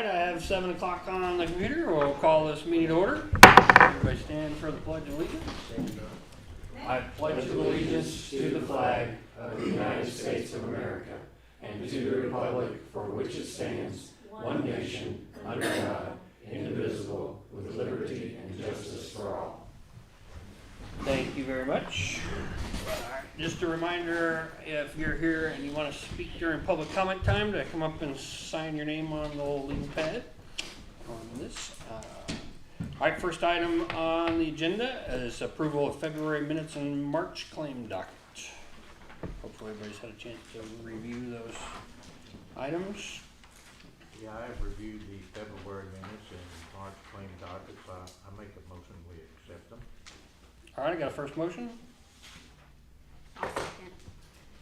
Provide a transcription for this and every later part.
right, I have 7 o'clock on the computer. We'll call this meeting to order. Everybody stand for the Pledge of Allegiance. I pledge allegiance to the flag of the United States of America and to the republic for which it stands, one nation, under God, indivisible, with liberty and justice for all. Thank you very much. Just a reminder, if you're here and you want to speak during public comment time, to come up and sign your name on the little legal pad on this. All right, first item on the agenda is approval of February minutes and March claim docket. Hopefully everybody's had a chance to review those items. Yeah, I have reviewed the February minutes and March claim dockets. I make a motion we accept them. All right, I got a first motion. I'll second.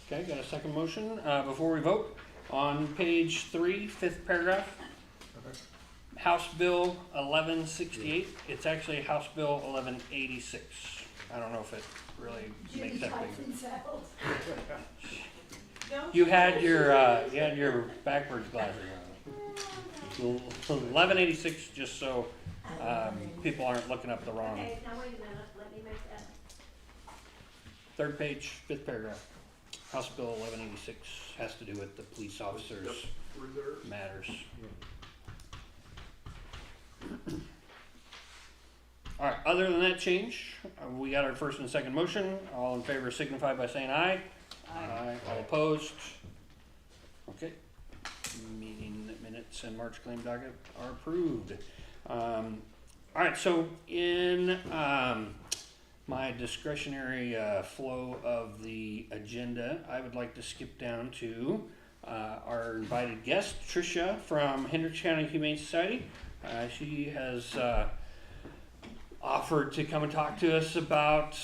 Okay, got a second motion. Before we vote, on page 3, 5th paragraph, House Bill 1168. It's actually House Bill 1186. I don't know if it really makes that big. You had your backwards glasses on. 1186, just so people aren't looking up the wrong. Okay, now wait a minute, let me make that. Third page, 5th paragraph. House Bill 1186 has to do with the police officers matters. All right, other than that change, we got our first and second motion. All in favor signify by saying aye. Aye. All opposed? Okay. Meeting minutes and March claim docket are approved. All right, so in my discretionary flow of the agenda, I would like to skip down to our invited guest, Tricia from Hendricks County Humane Society. She has offered to come and talk to us about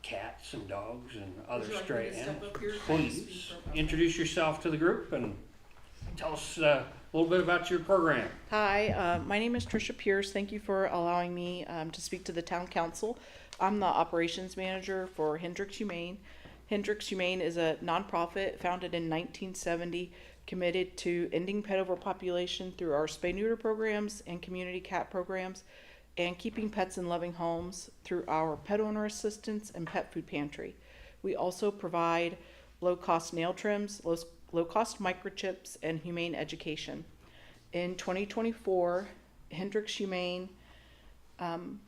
cats and dogs and other stray animals. Please introduce yourself to the group and tell us a little bit about your program. Hi, my name is Tricia Pierce. Thank you for allowing me to speak to the town council. I'm the operations manager for Hendricks Humane. Hendricks Humane is a nonprofit founded in 1970, committed to ending pet overpopulation through our spay-neuter programs and community cat programs, and keeping pets in loving homes through our pet owner assistance and pet food pantry. We also provide low-cost nail trims, low-cost microchips, and humane education. In 2024, Hendricks Humane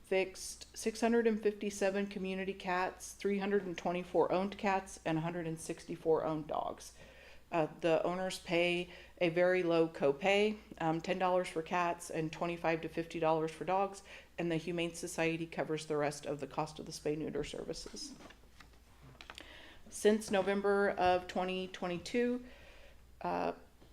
fixed 657 community cats, 324 owned cats, and 164 owned dogs. The owners pay a very low copay, $10 for cats and $25 to $50 for dogs, and the Humane Society covers the rest of the cost of the spay-neuter services. Since November of 2022,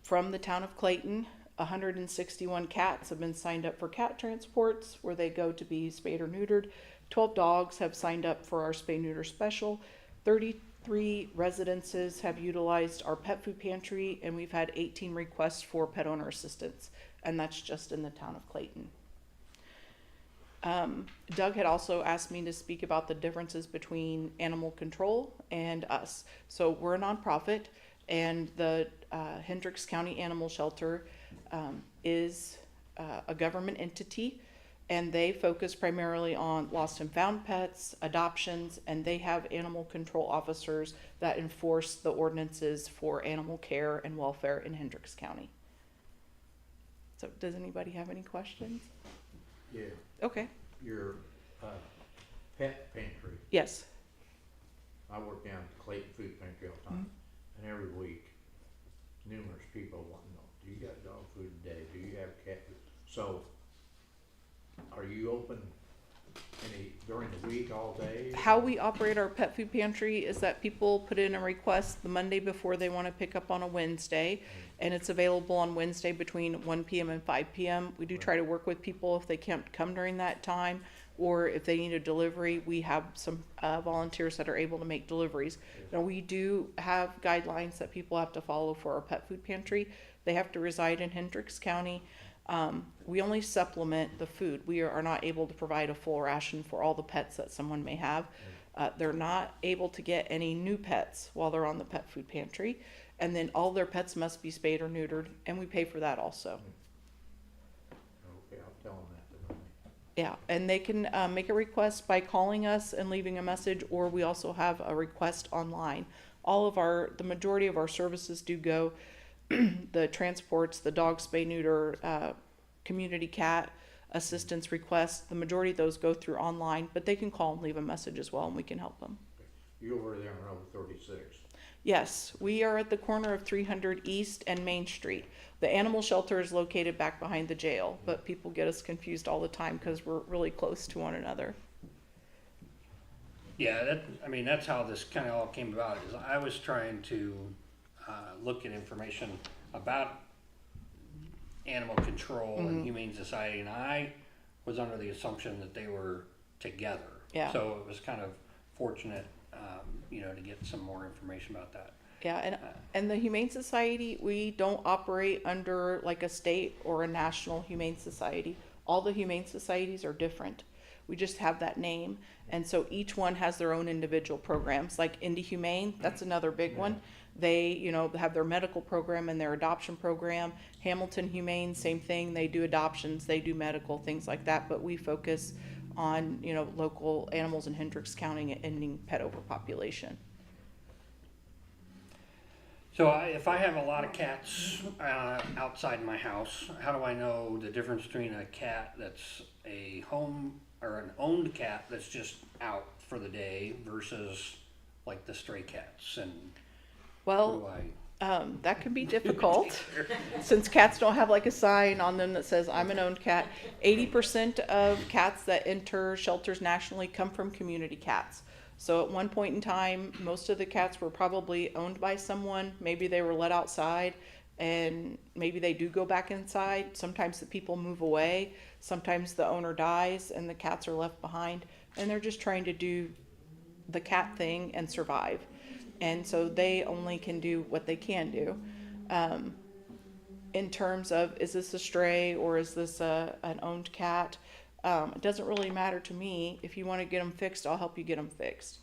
from the town of Clayton, 161 cats have been signed up for cat transports where they go to be spayed or neutered. 12 dogs have signed up for our spay-neuter special. 33 residences have utilized our pet food pantry, and we've had 18 requests for pet owner assistance, and that's just in the town of Clayton. Doug had also asked me to speak about the differences between animal control and us. So we're a nonprofit, and the Hendricks County Animal Shelter is a government entity, and they focus primarily on lost and found pets, adoptions, and they have animal control officers that enforce the ordinances for animal care and welfare in Hendricks County. So does anybody have any questions? Yeah, Okay. your pet pantry. Yes. I work down at the Clayton Food Pantry all the time, and every week, numerous people want to know, do you got dog food today? Do you have cat food? So, are you open during the week all day? How we operate our pet food pantry is that people put in a request the Monday before they want to pick up on a Wednesday, and it's available on Wednesday between 1 p.m. and 5 p.m. We do try to work with people if they can't come during that time, or if they need a delivery, we have some volunteers that are able to make deliveries. Now, we do have guidelines that people have to follow for our pet food pantry. They have to reside in Hendricks County. We only supplement the food. We are not able to provide a full ration for all the pets that someone may have. They're not able to get any new pets while they're on the pet food pantry. And then all their pets must be spayed or neutered, and we pay for that also. Yeah, and they can make a request by calling us and leaving a message, or we also have a request online. The majority of our services do go, the transports, the dog spay neuter, community cat assistance requests, the majority of those go through online, but they can call and leave a message as well, and we can help them. You over there on Route 36. Yes, we are at the corner of 300 East and Main Street. The animal shelter is located back behind the jail, but people get us confused all the time because we're really close to one another. Yeah, that's how this kind of all came about, is I was trying to look at information about animal control and Humane Society, and I was under the assumption that they were together. Yeah. So it was kind of fortunate, to get some more information about that. Yeah, and the Humane Society, we don't operate under like a state or a national Humane Society. All the Humane Societies are different. We just have that name, and so each one has their own individual programs. Like Indy Humane, that's another big one. They, have their medical program and their adoption program. Hamilton Humane, same thing. They do adoptions, they do medical, things like that. But we focus on, local animals in Hendricks County and ending pet overpopulation. So if I have a lot of cats outside my house, how do I know the difference between a cat that's a home or an owned cat that's just out for the day versus like the stray cats? And Well, that can be difficult since cats don't have like a sign on them that says I'm an owned cat. 80% of cats that enter shelters nationally come from community cats. So at one point in time, most of the cats were probably owned by someone. Maybe they were let outside and maybe they do go back inside. Sometimes the people move away. Sometimes the owner dies and the cats are left behind, and they're just trying to do the cat thing and survive. And so they only can do what they can do. In terms of, is this a stray or is this an owned cat? It doesn't really matter to me. If you want to get them fixed, I'll help you get them fixed.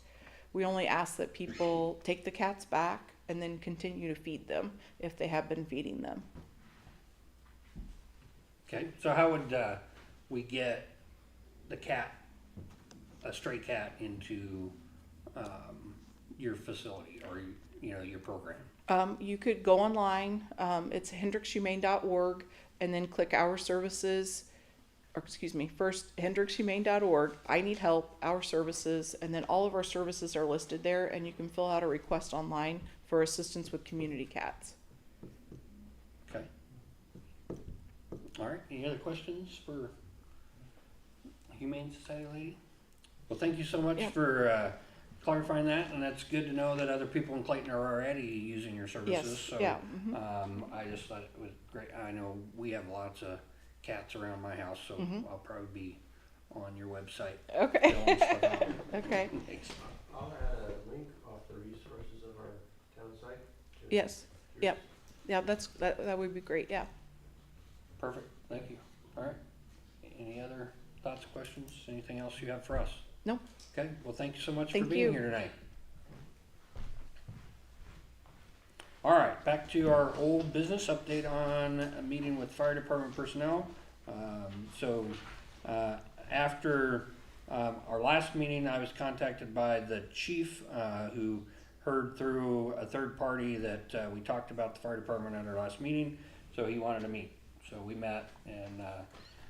We only ask that people take the cats back and then continue to feed them if they have been feeding them. okay, so how would we get a stray cat into your facility or your program? You could go online. It's hendrickshumane.org and then click Our Services. First hendrickshumane.org, I need help, Our Services, and then all of our services are listed there, and you can fill out a request online for assistance with community cats. Okay. All right, any other questions for Humane Society lady? Well, thank you so much for clarifying that, and that's good to know that other people in Clayton are already using your services. Yes, So, yeah. I just thought it was great. I know we have lots of cats around my house, so I'll probably be on your website. Okay. filling stuff out. Okay. Thanks. I'll add a link off the resources of our town site. Yes. Yep. Yeah, that would be great. Yeah. Perfect, thank you. All right, any other thoughts, questions, anything else you have for us? No. Okay, well, thank you so much Thank for being you. here tonight. All right, back to our old business update on a meeting with fire department personnel. After our last meeting, I was contacted by the chief who heard through a third party that we talked about the fire department at our last meeting, so he wanted to meet. So we met, and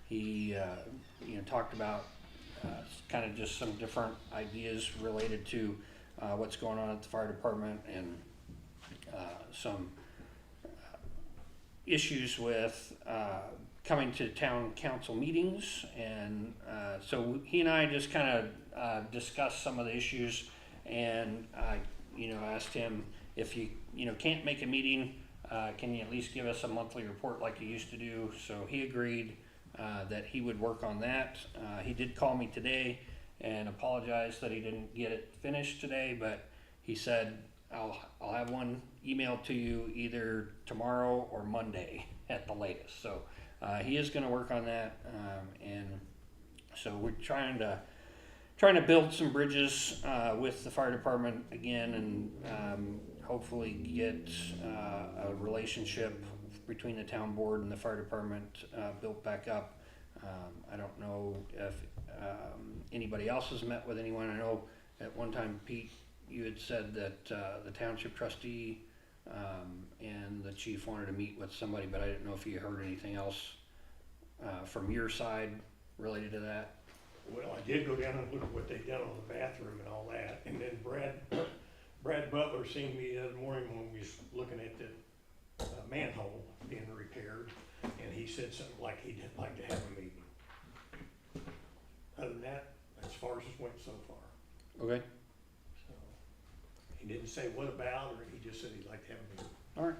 he talked about kind of just some different ideas related to what's going on at the fire department and some issues with coming to town council meetings. And so he and I just kind of discussed some of the issues, and I asked him if you can't make a meeting, can you at least give us a monthly report like you used to do? So he agreed that he would work on that. He did call me today and apologized that he didn't get it finished today, but he said I'll have one emailed to you either tomorrow or Monday at the latest. So he is going to work on that, and so we're trying to build some bridges with the fire department again, and hopefully get a relationship between the town board and the fire department built back up. I don't know if anybody else has met with anyone. I know at one time, Pete, you had said that the township trustee and the chief wanted to meet with somebody, but I didn't know if you heard anything else from your side related to that. Well, I did go down and look at what they'd done on the bathroom and all that, and then Brad Butler seen me the other morning when we was looking at the manhole being repaired, and he said something like he'd like to have a meeting. Other than that, as far as it went so far. Okay. So, he didn't say what about, or he just said he'd like to have a meeting. All right.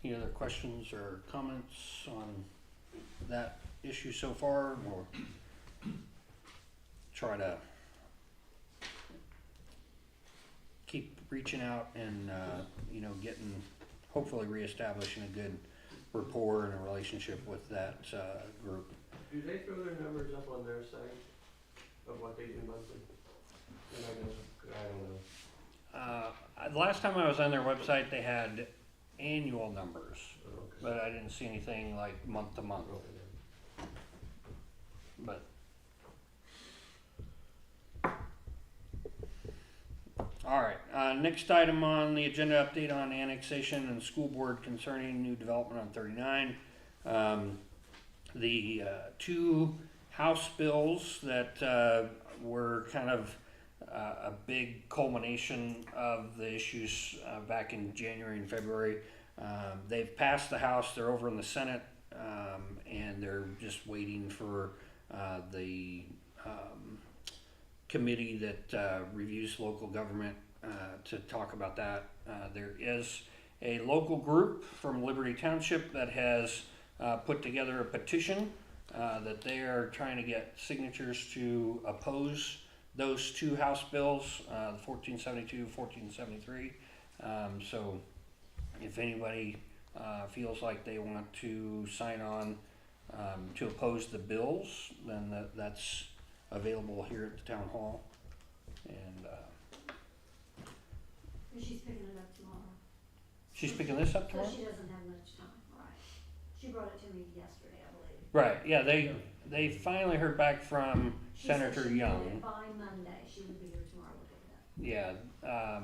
Any other questions or comments on that issue so far, or try to keep reaching out and, getting, hopefully reestablishing a good rapport and a relationship with that group. Do they throw their numbers up on their site of what they do monthly? I don't know. The last time I was on their website, they had annual numbers, Okay. but I didn't see anything like month to month. But all right, next item on the agenda, update on annexation and school board concerning new development on 39. The two House bills that were kind of a big culmination of the issues back in January and February. They've passed the House, they're over in the Senate, and they're just waiting for the committee that reviews local government to talk about that. There is a local group from Liberty Township that has put together a petition that they are trying to get signatures to oppose those two House bills, the 1472, 1473. So if anybody feels like they want to sign on to oppose the bills, then that's available here at the town hall. And She's picking it up tomorrow. she's picking this up So tomorrow? she doesn't have much time, right? She brought it to me yesterday, I believe. Right, yeah, they finally heard back from She said Senator she'd get Young. it by Monday, she would be here tomorrow to pick it up. Yeah,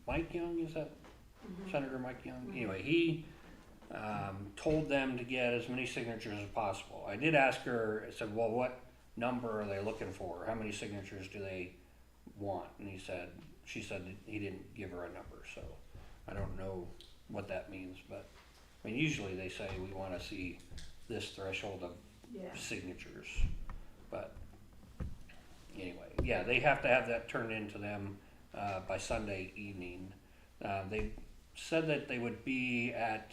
Mike Young, is that Mhm. Senator Mike Young? Mhm. Anyway, he told them to get as many signatures as possible. I did ask her, I said, well, what number are they looking for? How many signatures do they want? And she said that he didn't give her a number, so I don't know what that means, but I mean, usually they say we want to see this threshold of Yeah. signatures, but anyway, yeah, they have to have that turned in to them by Sunday evening. They said that they would be at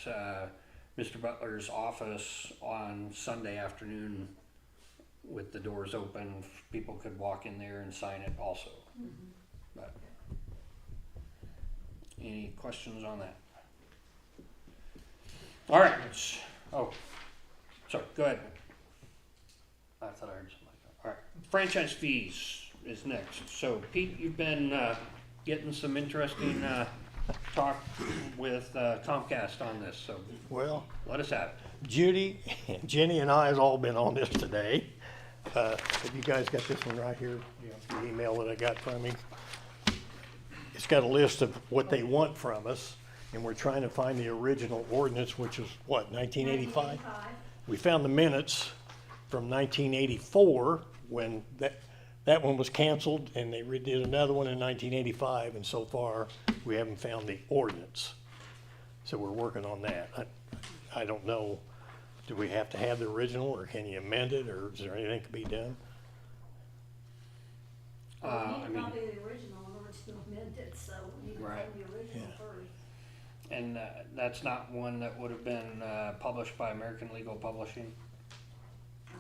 Mr. Butler's office on Sunday afternoon with the doors open. People could walk in there and sign it also. Mhm. But any questions on that? All right. Sorry, go ahead. I thought I heard something like that. All right, franchise fees is next. So Pete, you've been getting some interesting talk with Comcast on this, so Well, let us have it. Judy, Jenny and I has all been on this today. Have you guys got this one right here? The email that I got from him. It's got a list of what they want from us, and we're trying to find the original ordinance, which was what, 1985? We found the minutes from 1984 when that one was canceled, and they redid another one in 1985, and so far we haven't found the ordinance. So we're working on that. I don't know, do we have to have the original, or can you amend it, or is there anything to be done? Well, we I need a mean- copy of the original in order to amend it, so we need to Right. find the original Yeah. first. And that's not one that would have been published by American Legal Publishing? I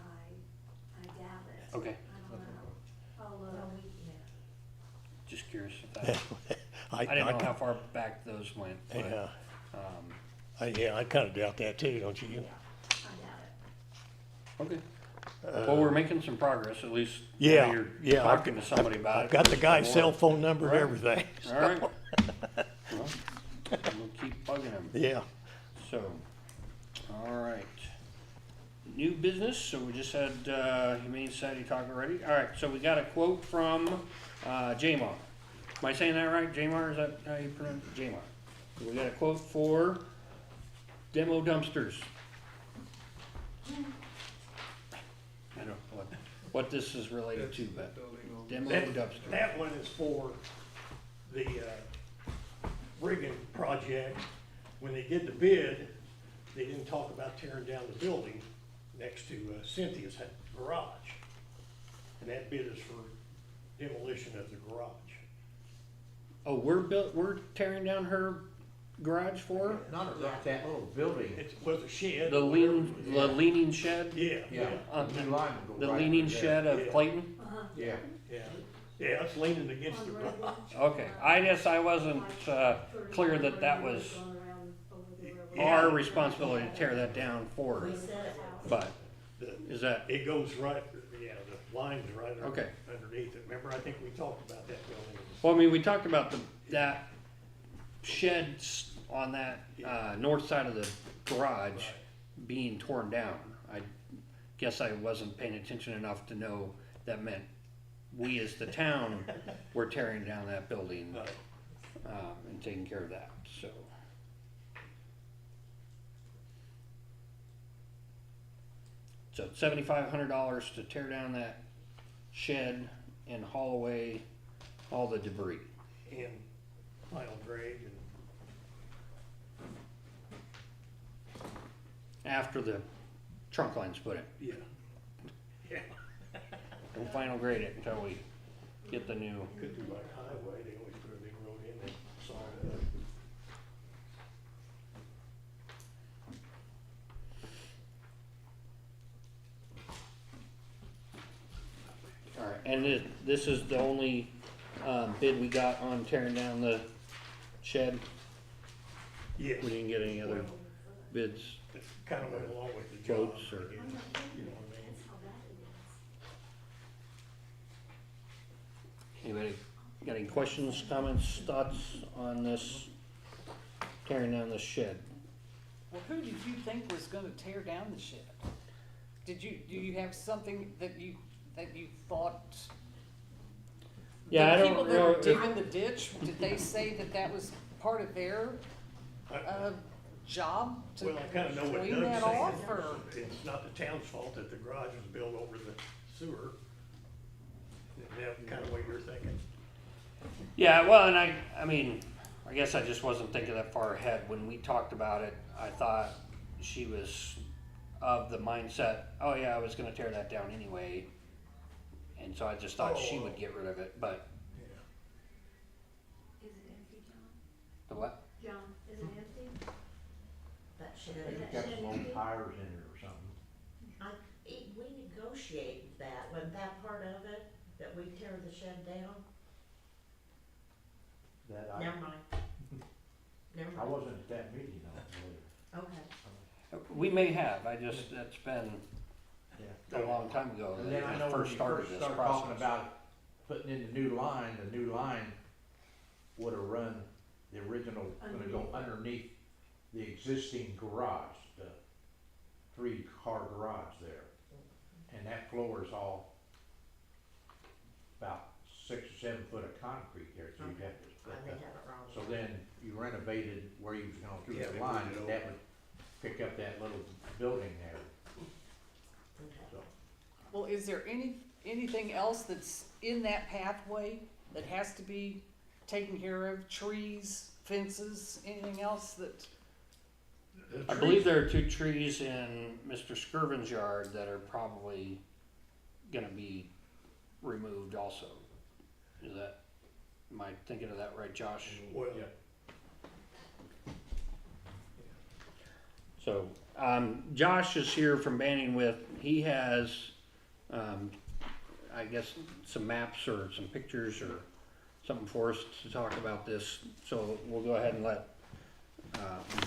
doubt it. Okay, I don't know. I'll look. just curious if that, I didn't know how far back those went, but, Yeah, um, yeah, I kinda doubt that too, don't you? I doubt it. okay. Well, we're making some progress, at least. Yeah, You're yeah. talking to somebody about it. I've got the guy's cell phone number and Right. everything. All right. Well, we'll keep bugging him. Yeah, So, all right. new business, so we just had, Humane Society talk already. Alright, so we got a quote from, Jamar. Am I saying that right? Jamar, is that how you pronounce it? Jamar. We got a quote for demo dumpsters. I don't know what this is related to, but demo dumpster. That one is for the Brigham project. When they did the bid, they didn't talk about tearing down the building next to Cynthia's garage. And that bid is for demolition of the garage. Oh, we're tearing down her garage for her? Not that little building. It was a shed. The whatever. leaning shed? Yeah, Yeah. The New line would go The right leaning through shed there. of Yeah. Clayton? Yeah. yeah. Yeah, it's leaning against On the the garage. road. Okay, I guess I wasn't, clear that that was Going around over the railroad. Yeah. our responsibility to tear that down for her. But, is that, It goes right, yeah, the line's right Okay. underneath it. Remember, I think we talked about that building. well, I mean, we talked about that shed on that, north side of the garage being torn down. I guess I wasn't paying attention enough to know that meant we as the town were tearing down that building, Right. and taking care of that, so. So it's $7,500 to tear down that shed and haul away all the debris. And final grade and After the trunk line's put in. yeah. Yeah. We'll final grade it until we get the new. Could do like highway, they always put a big road in and saw it up. Alright, and this is the only, bid we got on tearing down the shed? Yes. We didn't get any other bids? Kind of went along with the job. Quotes or- You know what I mean? That's how bad it is. Anybody got any questions, comments, thoughts on this, tearing down the shed? Well, who did you think was gonna tear down the shed? Do you have something that you thought? Yeah, I The don't people that know were if- digging the ditch, did they say that that was part of their, I- job to Well, I kind of know what clean Doug's that saying. off, or? It's not the town's fault that the garage was built over the sewer. Is that kind of what you're thinking? Yeah, well, and I mean, I guess I just wasn't thinking that far ahead. When we talked about it, I thought she was of the mindset, oh yeah, I was gonna tear that down anyway. And so I just thought she would get rid of it, but Is it empty, John? the what? John, is it empty? That I should, think it's got some old tires in it or something. we negotiated that, when that part of it, that we tear the shed down, That never mind. Never I mind, wasn't at that meeting, I believe. okay. We may have, I just, that's been Yeah. a long time ago, And that then I know we when first you started first this started talking process. about putting in the new line would have run, the original, gonna go underneath the existing garage, the 3-car garage there. And that floor is all about 6 or 7 foot of concrete there, so you'd have to I split may that. have it wrong. So then you renovated where you was gonna do Yeah, the we line, moved it and that over. would pick up that little building there, Okay. so. Well, is there anything else that's in that pathway that has to be taken care of? Trees, fences, anything else that? I believe there are 2 trees in Mr. Skirvin's yard that are probably gonna be removed also. Is that, am I thinking of that right, Josh? Well, Yeah. So, Josh is here from Banning with, he has, I guess, some maps or some pictures or something for us to talk about this. So we'll go ahead and let,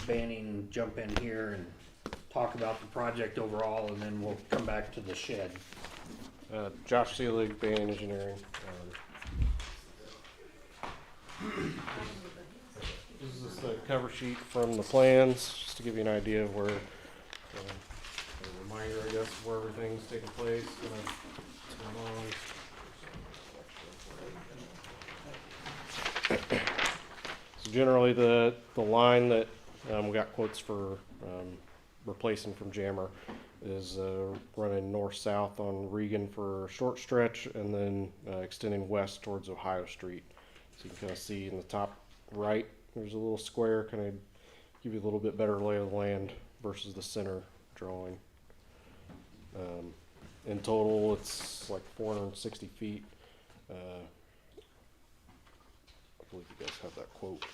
Banning jump in here and talk about the project overall, and then we'll come back to the shed. Josh Seelig, Banning Engineering. This is the cover sheet from the plans, just to give you an idea of where, a reminder, I guess, of where everything's taking place, what's going on. So generally, the line that we got quotes for replacing from Jammer is running north-south on Regan for a short stretch, and then extending west towards Ohio Street. So you can kind of see in the top right, there's a little square, kind of give you a little bit better lay of the land versus the center drawing. In total, it's like 460 feet. I believe you guys have that quote.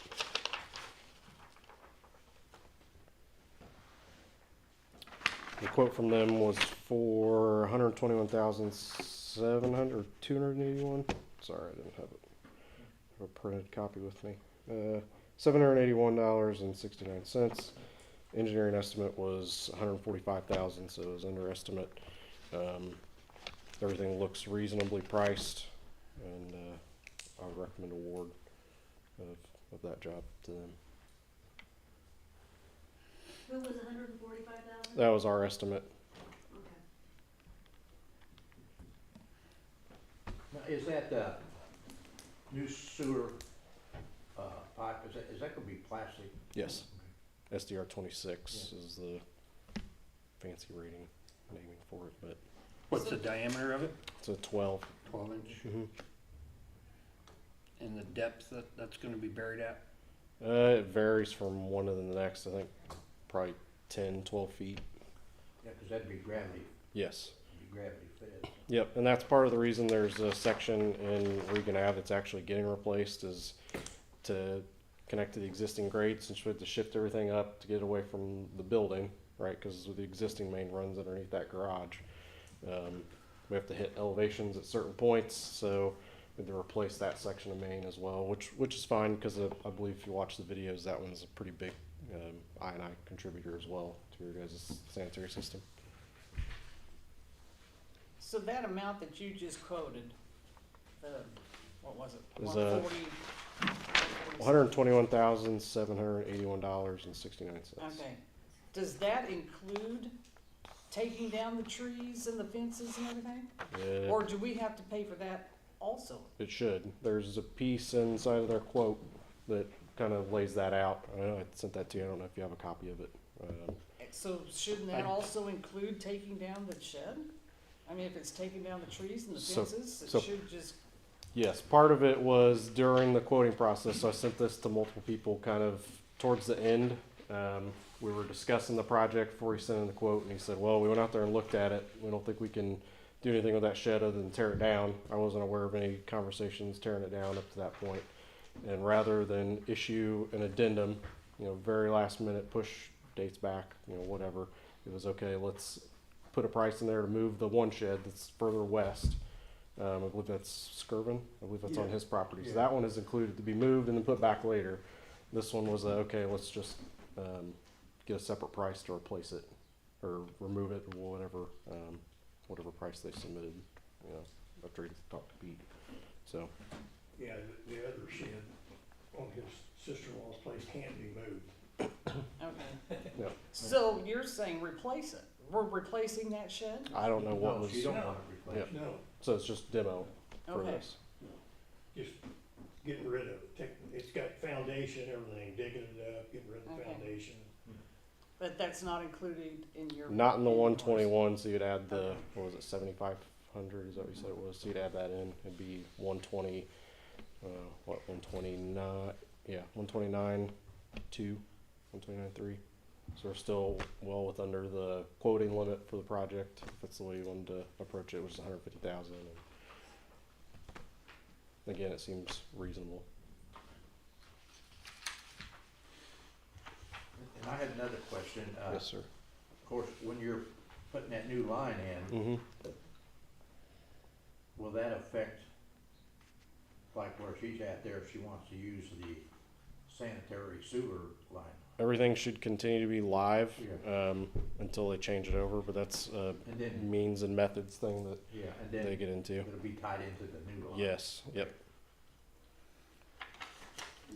The quote from them was for 121,700 or 281. Sorry, I didn't have it. I have a printed copy with me. $781.69. Engineering estimate was 145,000, so it was under estimate. Everything looks reasonably priced, and I would recommend award of that job to them. Who was 145,000? That was our estimate. Okay. Now, is that, new sewer, pipe, is that gonna be plastic? Yes. SDR 26 is the fancy rating naming for it, but What's the diameter of it? it's a 12. 12 inch. Mm-hmm. And the depth that's gonna be buried at? It varies from one to the next. I think probably 10, 12 feet. Yeah, cause that'd be gravity Yes. fed. Yep, and that's part of the reason there's a section in Regan Ave that's actually getting replaced, is to connect to the existing grade, since we have to shift everything up to get away from the building, right? Because the existing main runs underneath that garage. We have to hit elevations at certain points, so we have to replace that section of main as well, which is fine, because I believe if you watch the videos, that one's a pretty big I&I contributor as well to your guys' sanitary system. So that amount that you just quoted, what was it? Is, 140? $121,781.69. Okay. Does that include taking down the trees and the fences and everything? Yeah. Or do we have to pay for that also? It should. There's a piece inside of their quote that kind of lays that out. I know I sent that to you. I don't know if you have a copy of it. So shouldn't that also include taking down the shed? I mean, if it's taking down the trees and the So- fences, it so- should just, Yes, part of it was during the quoting process. So I sent this to multiple people kind of towards the end. We were discussing the project before he sent in the quote, and he said, well, we went out there and looked at it. We don't think we can do anything with that shed other than tear it down. I wasn't aware of any conversations tearing it down up to that point. And rather than issue an addendum, very last minute, push dates back, whatever, it was okay, let's put a price in there to move the one shed that's further west. I believe that's Skirvin. I believe that's on his property. So that one is included to be moved and then put back later. This one was okay, let's just get a separate price to replace it or remove it, or whatever price they submitted. After he talked to Pete. So Yeah, the other shed on his sister-in-law's place can't be moved. okay. yeah, So you're saying replace it? We're replacing that shed? I don't know what No, was. you don't No. want it replaced. No, So it's just demo for Okay. this. just getting rid of it. It's got foundation, everything, digging it up, getting rid of the Okay. foundation. But that's not included in your. Not in the yours. 121, so you'd add the, Okay. what was it, 7,500, is that what you said it was? So you'd add that in, it'd be 120, 129, yeah, 129.2, 129.3. So we're still well with under the quoting limit for the project, if that's the way you wanted to approach it, which is 150,000. And again, it seems reasonable. And I had another question. Yes, sir. Of course, when you're putting that new line in, Mm-hmm. will that affect, like where she's at there, if she wants to use the sanitary sewer line? Everything should continue to be live Yeah. until they change it over, but that's a And then, means and methods thing that yeah, and they then get into. it'll be tied into the new line? Yes, yep.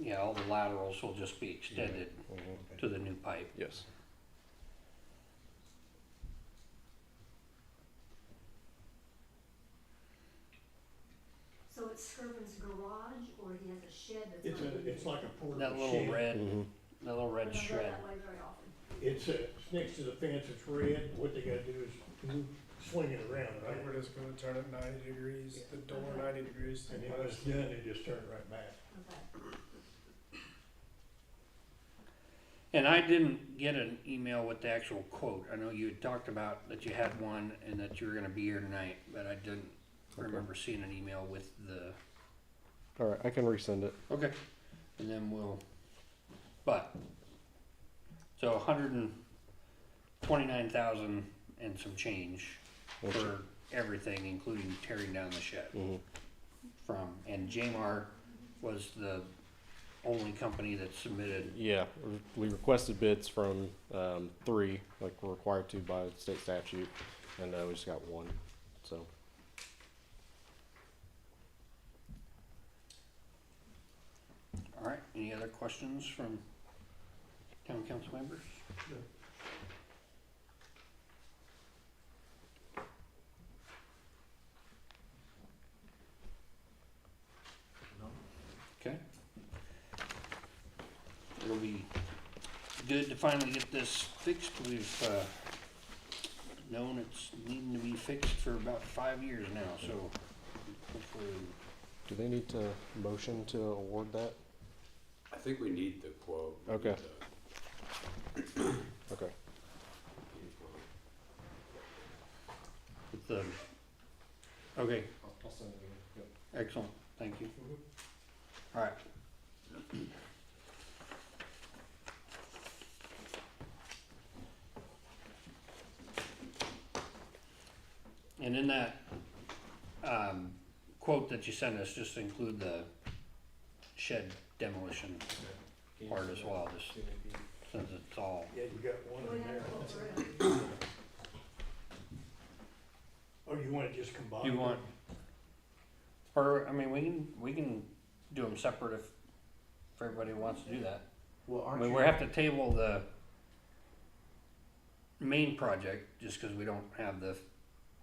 Yeah, all the laterals will just be extended Mhm. to the new pipe. Yes. It's like a portable that little shed. red, Mhm. that little I red don't go shred. that way very often. It's next to the fence, it's red, what they gotta do is swing it around, right? We're just gonna turn it 90 degrees, the door 90 degrees. to And the then when it's west. done, they just turn it right back. Okay. And I didn't get an email with the actual quote. I know you had talked about that you had one and that you were gonna be here tonight, but I didn't remember seeing an email with the, All right, I can resend it. okay. And then we'll, but, so 129,000 and some change Okay. for everything, including tearing down the shed Mhm. from, and Jamar was the only company that submitted. Yeah, we requested bids from 3, like we're required to by state statute, and we just got 1. So All right, any other questions from town council members? No? Okay. It'll be good to finally get this fixed. We've known it's needing to be fixed for about 5 years now, so hopefully, do they need to motion to award that? I think we need the quote. We Okay. need the- Okay. with the, okay, I'll send it. Yep. excellent, thank you. All right. And in that quote that you sent us, just include the shed demolition part as well, just since it's all. Yeah, you got one We in have there. to look for it. Oh, you wanna just combine? Do you them? want, or, I mean, we can do them separate if everybody wants to do that. Well, I aren't mean, you? we have to table the main project just because we don't have the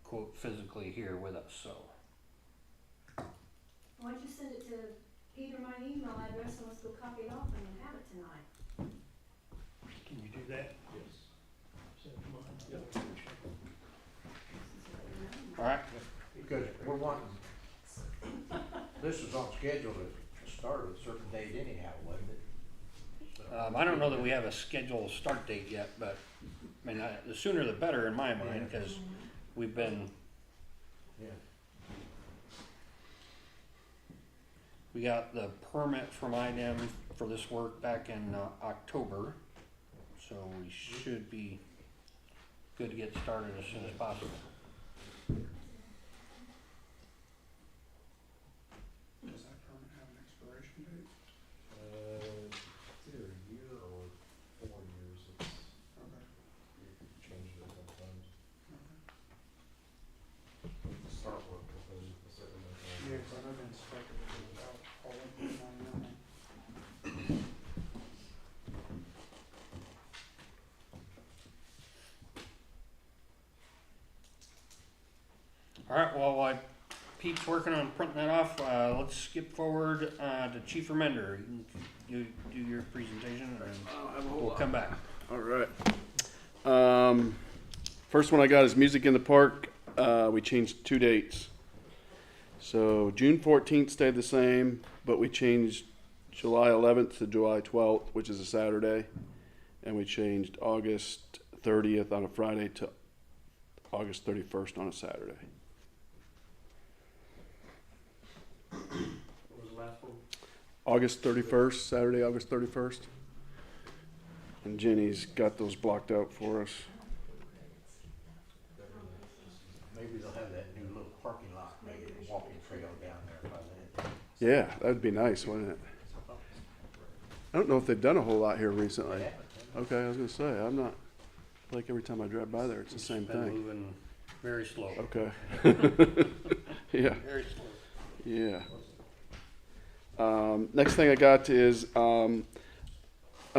quote physically here with us, so. Why don't you send it to Peter, my email address, and let's go copy it off and have it tonight. Can you do that? Yes. Send it to mine. All right, Because we're wanting, this was on schedule to start at a certain date anyhow, wasn't it? So- I don't know that we have a scheduled start date yet, but, I mean, the sooner the better in my mind, because we've been, Yeah. we got the permit from IDEM for this work back in October, so we should be good to get started as soon as possible. Does that permit have an expiration date? It's either a year or 4 years. It's Okay. changed it a couple times. Okay. To start work within a certain amount of time. Yeah, 'cause I know the inspector was about all of it on that. All right, well, while Pete's working on printing that off, let's skip forward to Chief Remender. You can do your presentation and we'll come back. All right. First one I got is Music in the Park. We changed 2 dates. So June 14th stayed the same, but we changed July 11th to July 12th, which is a Saturday. And we changed August 30th on a Friday to August 31st on a Saturday. What was the last one? August 31st, Saturday, August 31st. And Jenny's got those blocked out for us. Maybe they'll have that new little parking lot, maybe a walking trail down there by then. Yeah, that'd be nice, wouldn't it? I don't know if they've done a whole lot here recently. They haven't, have Okay, I was gonna say, I'm not, I feel like every time I drive by there, it's the same Been thing. moving very slow. Okay. Yeah, Very slow. yeah. Next thing I got is, I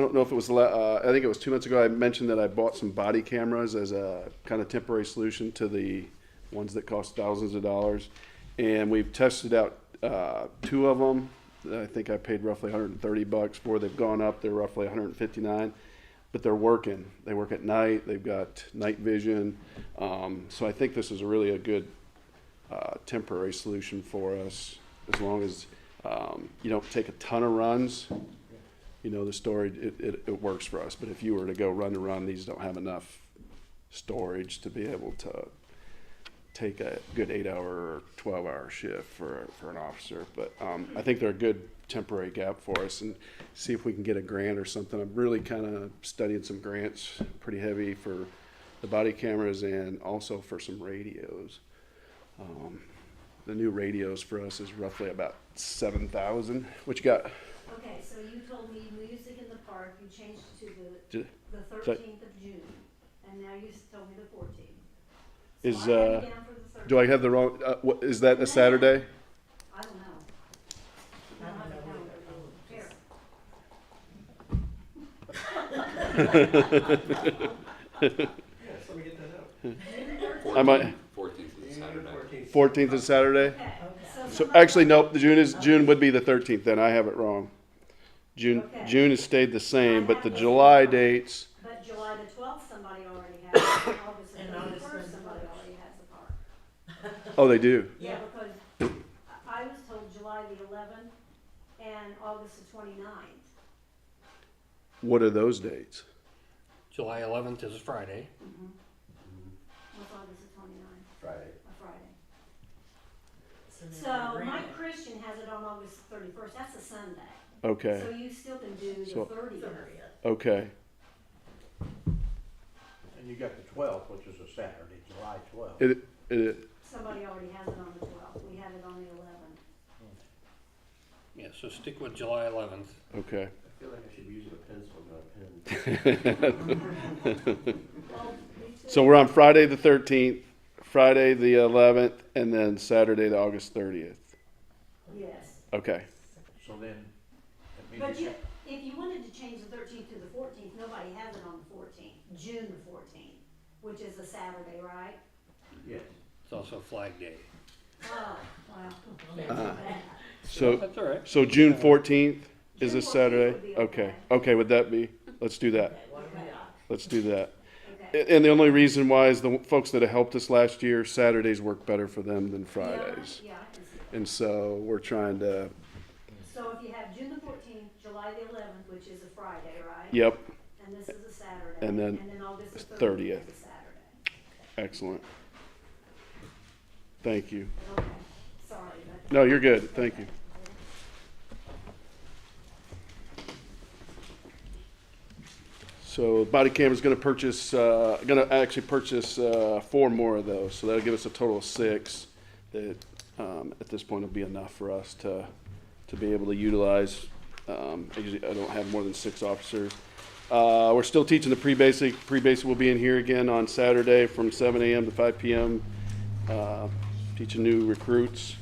don't know if it was, I think it was 2 months ago, I mentioned that I bought some body cameras as a kind of temporary solution to the ones that cost thousands of dollars. And we've tested out 2 of them, I think I paid roughly $130 for. They've gone up. They're roughly 159, but they're working. They work at night. They've got night vision. So I think this is really a good temporary solution for us, as long as you don't take a ton of runs. You know, the storage, it works for us. But if you were to go run to run, these don't have enough storage to be able to take a good 8-hour or 12-hour shift for an officer. But I think they're a good temporary gap for us, and see if we can get a grant or something. I'm really kind of studying some grants pretty heavy for the body cameras and also for some radios. The new radios for us is roughly about $7,000. What you got? Okay, so you told me music in the park, you changed it to Did- the 13th of June, and now you told me the 14th. So Is I have you down for the 13th. do I have the wrong? What is that? A Saturday? I don't know. I don't know. Here. Yes, let me get that out. I might. 14th is Saturday. 14th is Saturday. Okay, So somebody- actually, nope. June would be the 13th. Then I have it wrong. June Okay. June has stayed the same, but the July dates. But July the 12th, somebody already has, it. August the And August 31st, the somebody already has the park. Oh, they do. Yeah, because I was told July the 11th and August the 29th. What are those dates? July 11th is a Friday. What's August the 29th? Friday. A Friday. then So we're Mike agreeing. Christian has it on August 31st, that's a Sunday. Okay. So you still can do the So- 30th. 30th. Okay. And you got the 12th, which is a Saturday, July 12th. It Somebody already has it on the 12th, we have it on the 11th. Yeah, so stick with July 11th. okay. I feel like I should be using a pencil, not a pen. Well, me too. So we're on Friday the 13th, Friday the 11th, and then Saturday the August 30th. Yes, Okay. So then, that means but you you, if you wanted to change the 13th to the 14th, nobody has it on the 14th, June the 14th, which is a Saturday, right? Yes. It's also Flag Day. Oh, wow. Uh, Bad. So That's all right. so June 14th is June a 14th Saturday. would be Okay. okay. Okay. Would that be? Let's do that. Okay, what do we got? Let's do that. Okay. And the only reason why is the folks that have helped us last year, Saturdays work better for them than Fridays. Yeah, I can see that. And so we're trying to, So if you have June the 14th, July the 11th, which is a Friday, right? yep, And this is a Saturday. And then August the 30th. 30th is a Saturday. excellent. Thank you. Okay, sorry, but. No, you're good. Thank you. So body camera's gonna purchase, purchase 4 more of those, so that'll give us a total of 6 that, at this point will be enough for us to be able to utilize. I don't have more than 6 officers. We're still teaching the pre-basic. Pre-basic will be in here again on Saturday from 7 a.m. to 5 p.m. Teaching new recruits.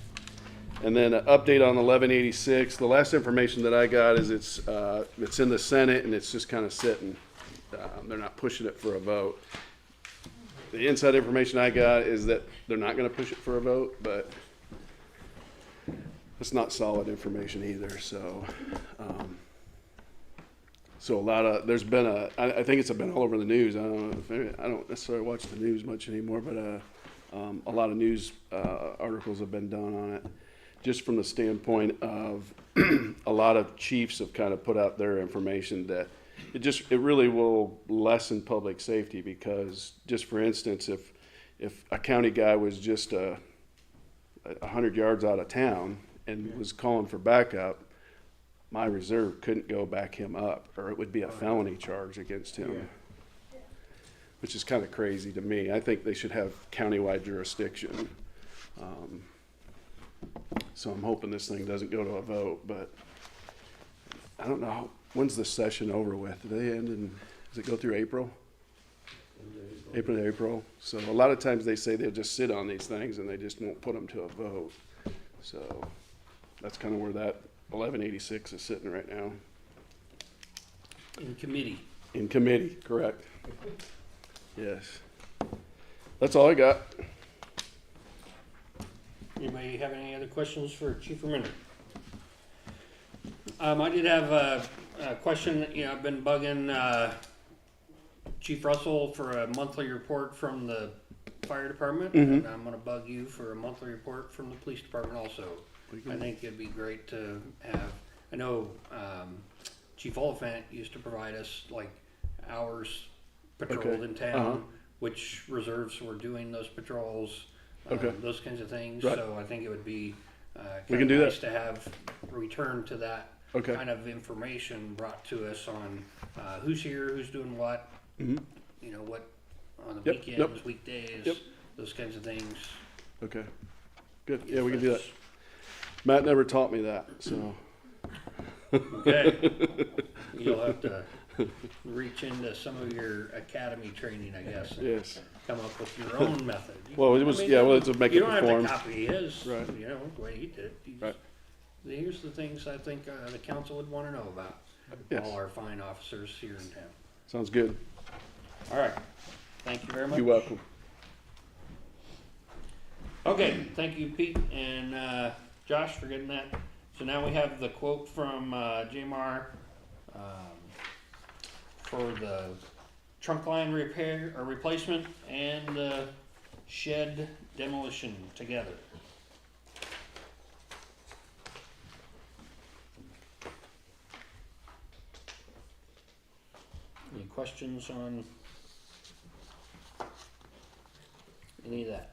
And then an update on 1186. The last information that I got is it's in the Senate and it's just kind of sitting. They're not pushing it for a vote. The inside information I got is that they're not going to push it for a vote, but it's not solid information either. So, so a lot of there's been I think it's been all over the news. I don't necessarily watch the news much anymore, but a lot of news articles have been done on it, just from the standpoint of a lot of chiefs have kind of put out their information that it really will lessen public safety, because just for instance, if a county guy was just 100 yards out of town and was calling for backup, my reserve couldn't go back him up, or it would be a felony charge against him, which is kind of crazy to me. I think they should have countywide jurisdiction. So I'm hoping this thing doesn't go to a vote, but I don't know. When's the session over with? Do they end in, does it go through April? April. So a lot of times they say they'll just sit on these things and they just won't put them to a vote. So that's kind of where that 1186 is sitting right now. In committee. In committee, correct. Yes. That's all I got. Anybody have any other questions for Chief Remender? I did have a question. You know, I've been bugging Chief Russell for a monthly report from the fire department, and I'm gonna bug you for a monthly report from the police department also. I think it'd be great to have. I know Chief Oliphant used to provide us like hours patrolled in town, which reserves were doing those patrols, those kinds of things. Right. So I think it would be We can do nice that. to have return to that Okay. kind of information brought to us on who's here, who's doing what, Mhm. you know, what on the Yep, weekends, yep. weekdays, Yep. those kinds of things. Okay. Good. Yeah, we can do that. Matt never taught me that, so. Okay. You'll have to reach into some of your academy training, I guess, and Yes. come up with your own method. Well, it was it's a make You it don't have perform. to copy his, Right. you know, the way he did it. You Right. just- Here's the things I think the council would want to know about. Yes. All our fine officers here in town. Sounds good. All right. Thank you very much. You're welcome. Okay, thank you, Pete and Josh, for getting that. So now we have the quote from Jmar for the trunk line repair or replacement and the shed demolition together. Any questions on any of that?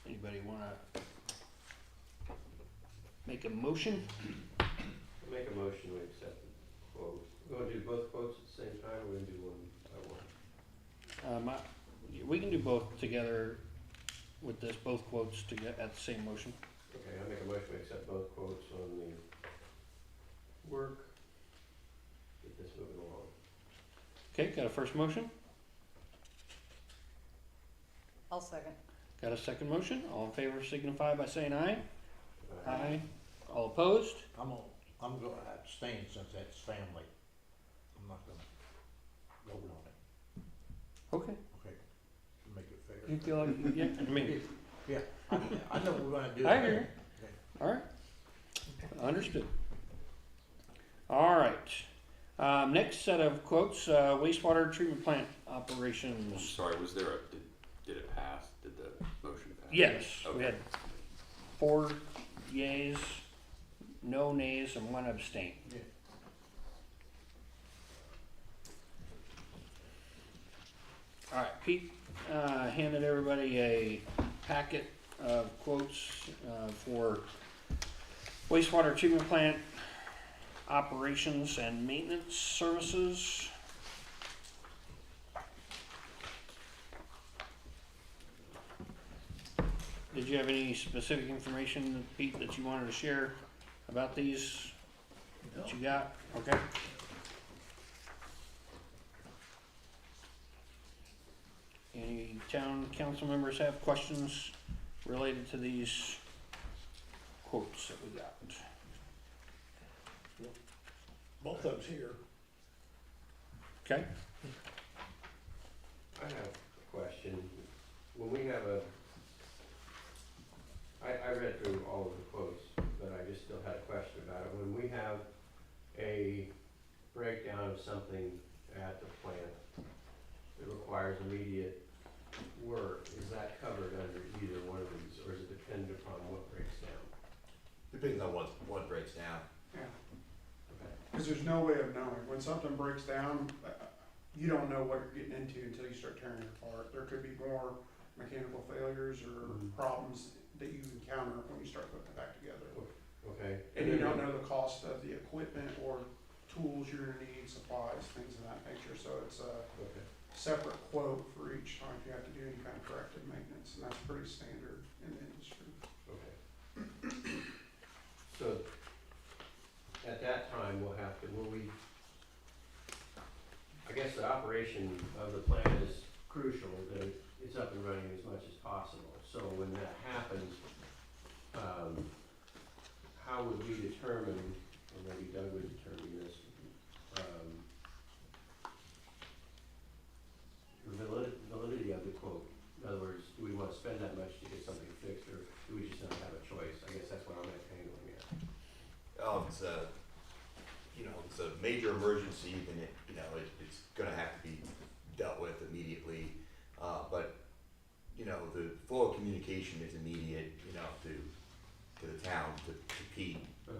Anybody wanna make a motion? Make a motion to accept the quote. We're gonna do both quotes at the same time, or we're gonna do one by one? We can do both together with this, both quotes together at the same motion. Okay, I make a motion to accept both quotes on the work. Get this moving along. Okay, got a first motion? I'll second. Got a second motion? All in favor signify by saying aye. Aye. All opposed? I'm gonna abstain since that's family. I'm not gonna vote on it. Okay. Okay, to make it fair. You feel like, yeah, I mean, Yeah, I know we're gonna do I that. hear you. All right. Understood. All right. Next set of quotes, wastewater treatment plant operations. Sorry, was there did it pass? Did the motion pass? Yes, we Okay. had 4 yays, no nays, and 1 abstain. Yeah. All right, Pete handed everybody a packet of quotes for wastewater treatment plant operations and maintenance services. Did you have any specific information, Pete, that you wanted to share about these that you got? Okay. Any town council members have questions related to these quotes that we got? Both of them's here. Okay? I have a question. When we have I read through all of the quotes, but I just still had a question about it. When we have a breakdown of something at the plant that requires immediate work, is that covered under either one of these, or is it dependent upon what breaks down? Depends on what breaks down. Yeah, Okay. because there's no way of knowing. When something breaks down, you don't know what you're getting into until you start tearing it apart. There could be more mechanical failures or problems that you encounter when you start putting it back together. Okay. And you don't know the cost of the equipment or tools you're gonna need, supplies, things of that nature, so it's a Okay. separate quote for each time you have to do any kind of corrective maintenance, and that's pretty standard in the industry. Okay. So, at that time, I guess the operation of the plant is crucial, that it's up and running as much as possible. So when that happens, how would we determine, or maybe Doug would determine this, the validity of the quote? In other words, do we want to spend that much to get something fixed, or do we just not have a choice? I guess that's what I'm angling at. It's a, it's a major emergency, then it's gonna have to be dealt with immediately. But, the flow of communication is immediate, to the town, to Pete. If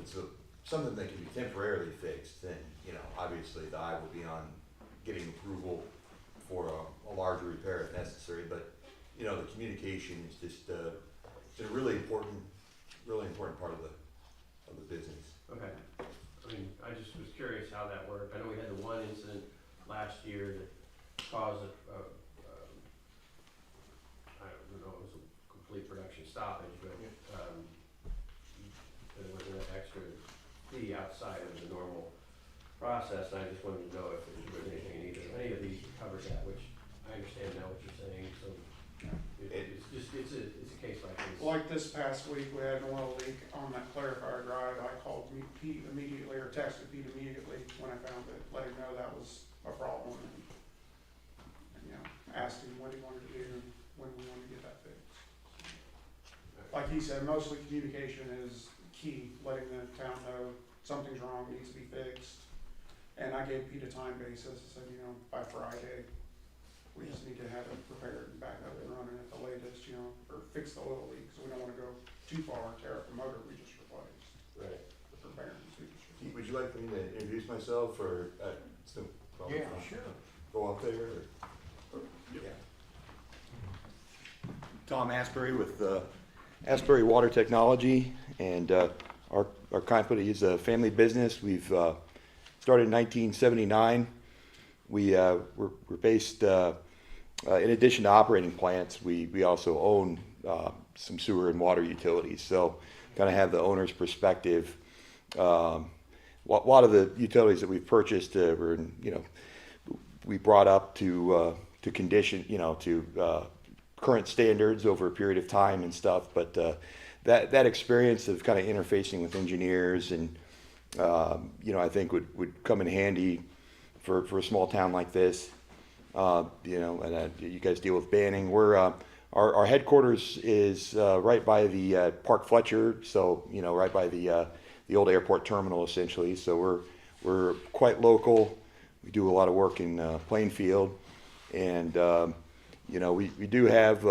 it's something that can be temporarily fixed, then, obviously the eye will be on getting approval for a larger repair if necessary. But, the communication is just, it's a really important part of the business. Okay. I mean, I just was curious how that worked. I know we had the one incident last year that caused I don't know, it was a complete production stoppage, but, there was an extra fee outside of the normal process, and I just wanted to know if there was anything in any of these that covers that, which I understand now what you're saying, so it's a case by case. Like this past week, we had an oil leak on that clarifier drive. I called Pete immediately, or texted Pete immediately when I found it, let him know that was a problem, and asked him what he wanted to do and when we wanted to get that fixed. Like he said, mostly communication is key, letting the town know something's wrong, needs to be fixed. And I gave Pete a time basis. I said, by Friday, we just need to have it repaired and back up and running at the latest, or fix the oil leak, so we don't wanna go too far and tear up the motor we just replaced. Right. The bearings we just replaced. Pete, would you like me to introduce myself, or, Sure. go up there, or? Yeah. Tom Asbury with Asbury Water Technology, and our company is a family business. We've started in 1979. We're based, in addition to operating plants, we also own some sewer and water utilities. So kind of have the owner's perspective. A lot of the utilities that we've purchased were, we brought up to condition, to current standards over a period of time and stuff. But that experience of kind of interfacing with engineers and, I think would come in handy for a small town like this. And you guys deal with Banning. We're our headquarters is right by the Park Fletcher, so right by the old airport terminal essentially. So we're quite local. We do a lot of work in Plainfield, and we do have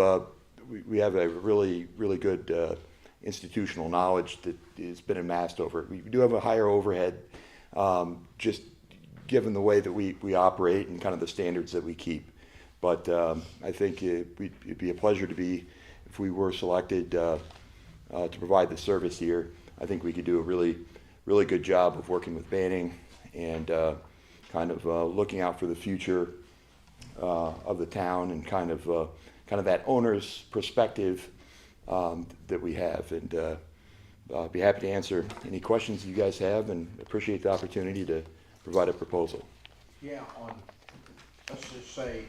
we have a really good institutional knowledge that has been amassed over it. We do have a higher overhead, just given the way that we operate and kind of the standards that we keep. But I think it'd be a pleasure if we were selected to provide the service here. I think we could do a really good job of working with Banning and kind of looking out for the future of the town and kind of that owner's perspective that we have. And I'll be happy to answer any questions you guys have, and appreciate the opportunity to provide a proposal. Yeah, let's just say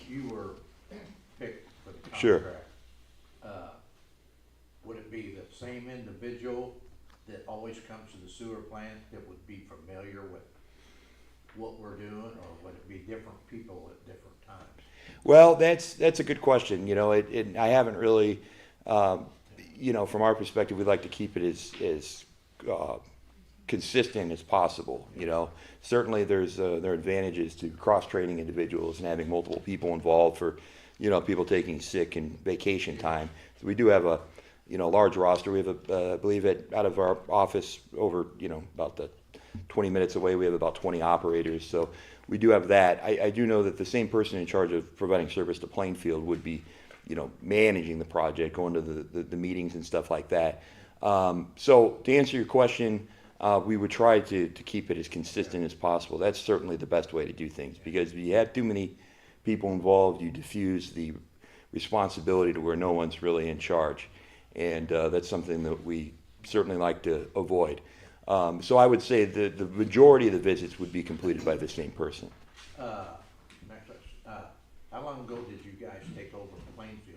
you were picked for the contract. Sure. Would it be the same individual that always comes to the sewer plant that would be familiar with what we're doing, or would it be different people at different times? Well, that's a good question. I haven't really, from our perspective, we'd like to keep it as consistent as possible. Certainly there are advantages to cross-training individuals and having multiple people involved for, people taking sick and vacation time. So we do have a, large roster. We have I believe out of our office over, about 20 minutes away, we have about 20 operators. So we do have that. I do know that the same person in charge of providing service to Plainfield would be, managing the project, going to the meetings and stuff like that. So to answer your question, we would try to keep it as consistent as possible. That's certainly the best way to do things, because if you have too many people involved, you diffuse the responsibility to where no one's really in charge. And that's something that we certainly like to avoid. So I would say the majority of the visits would be completed by the same person. How long ago did you guys take over Plainfield's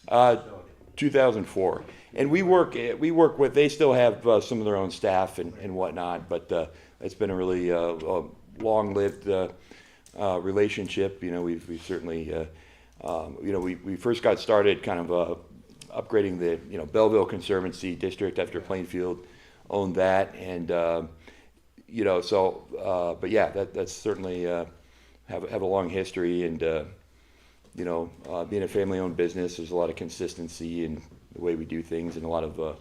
Uh, facility? 2004. And we work with, they still have some of their own staff and whatnot, but it's been a really long-lived relationship. You know, we've certainly, you know, we first got started kind of upgrading the, you know, Belleville Conservancy District after Plainfield owned that. And, you know, so, but yeah, that's certainly have a long history. And, you know, being a family-owned business, there's a lot of consistency in the way we do things and a lot of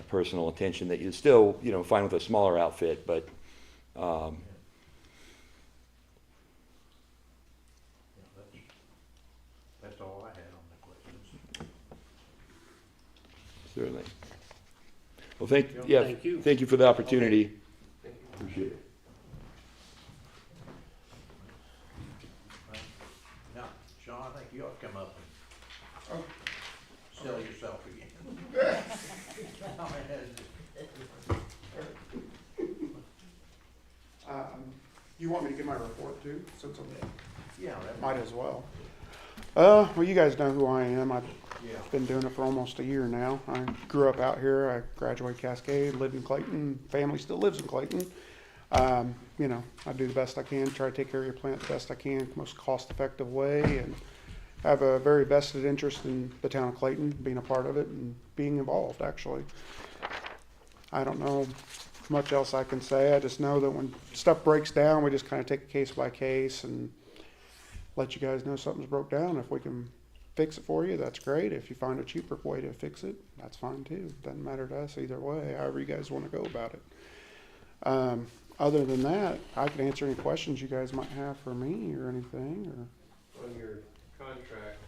personal attention that you still, you know, find with a smaller outfit. But Yeah, that's all I had on the questions. certainly. Well, thank you for the opportunity. Appreciate it. Now, Sean, I think you ought to come up and sell yourself again. You want me to give my report too, since I'm, Yeah, that might as well. Well, you guys know who I am. I've yeah. been doing it for almost a year now. I grew up out here. I graduated Cascade, lived in Clayton. Family still lives in Clayton. You know, I do the best I can, try to take care of your plant the best I can, most cost-effective way, and have a very vested interest in the town of Clayton, being a part of it and being involved, actually. I don't know much else I can say. I just know that when stuff breaks down, we just kind of take it case by case and let you guys know something's broke down. If we can fix it for you, that's great. If you find a cheaper way to fix it, that's fine too. Doesn't matter to us either way, however you guys want to go about it. Other than that, I can answer any questions you guys might have for me or anything. Or On your contract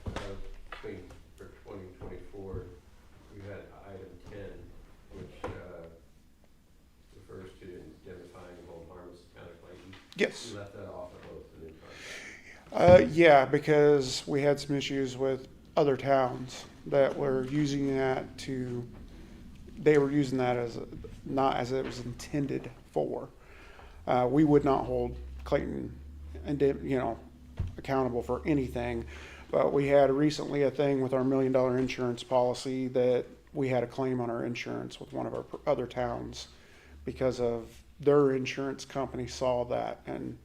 between, for 2024, you had item 10, which refers to indemnifying hold harmless the town of Clayton. yes. You left that off of both the new contract. Yeah, because we had some issues with other towns that were using that to, they were using that as, not as it was intended for. We would not hold Clayton, and you know, accountable for anything, but we had recently a thing with our $1 million insurance policy that we had a claim on our insurance with one of our other towns because of their insurance company saw that and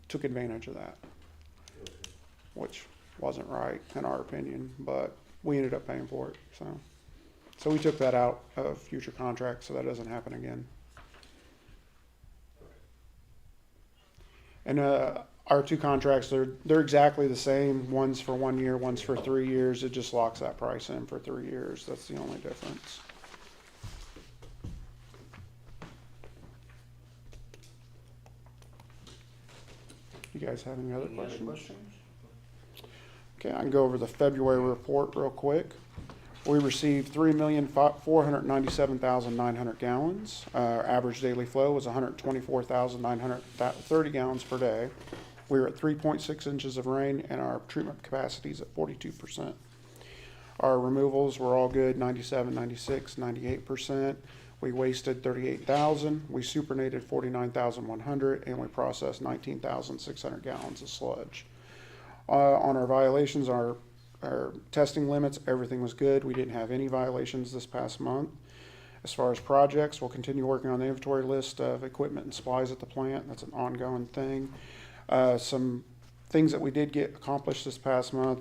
took advantage of that, which wasn't right in our opinion, but we ended up paying for it. So we took that out of future contracts so that doesn't happen again. And our two contracts, they're exactly the same. One's for 1 year, one's for 3 years. It just locks that price in for 3 years. That's the only difference. You guys have any other questions? Okay, I can go over the February report real quick. We received 3,497,900 gallons. Our average daily flow was 124,930 gallons per day. We were at 3.6 inches of rain, and our treatment capacity is at 42%. Our removals were all good, 97, 96, 98%. We wasted 38,000. We supernated 49,100, and we processed 19,600 gallons of sludge. On our violations, our testing limits, everything was good. We didn't have any violations this past month. As far as projects, we'll continue working on the inventory list of equipment and supplies at the plant. That's an ongoing thing. Some things that we did get accomplished this past month,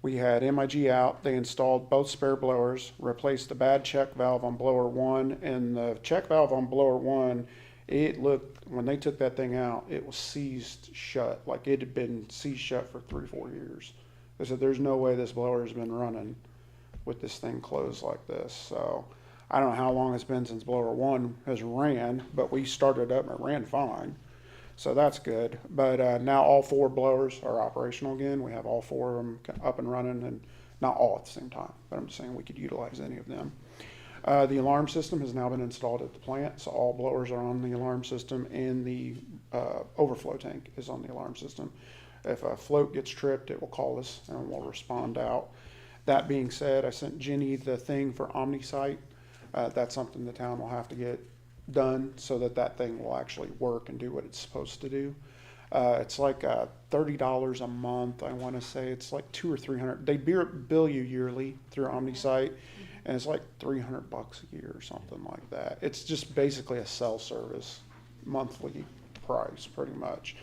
we had MIG out. They installed both spare blowers, replaced the bad check valve on blower 1, and the check valve on blower 1, it looked, when they took that thing out, it was seized shut, like it had been seized shut for 3-4 years. They said, there's no way this blower has been running with this thing closed like this. So I don't know how long it's been since blower 1 has ran, but we started up and it ran fine. So that's good. But now all 4 blowers are operational again. We have all 4 of them up and running, and not all at the same time, but I'm just saying we could utilize any of them. The alarm system has now been installed at the plant, so all blowers are on the alarm system, and the overflow tank is on the alarm system. If a float gets tripped, it will call us and we'll respond out. That being said, I sent Jenny the thing for OmniSite. That's something the town will have to get done so that that thing will actually work and do what it's supposed to do. It's like $30 a month. I want to say it's like $200 or $300. They bill you yearly through OmniSite, and it's like $300 a year or something like that. It's just basically a cell service, monthly price, pretty much.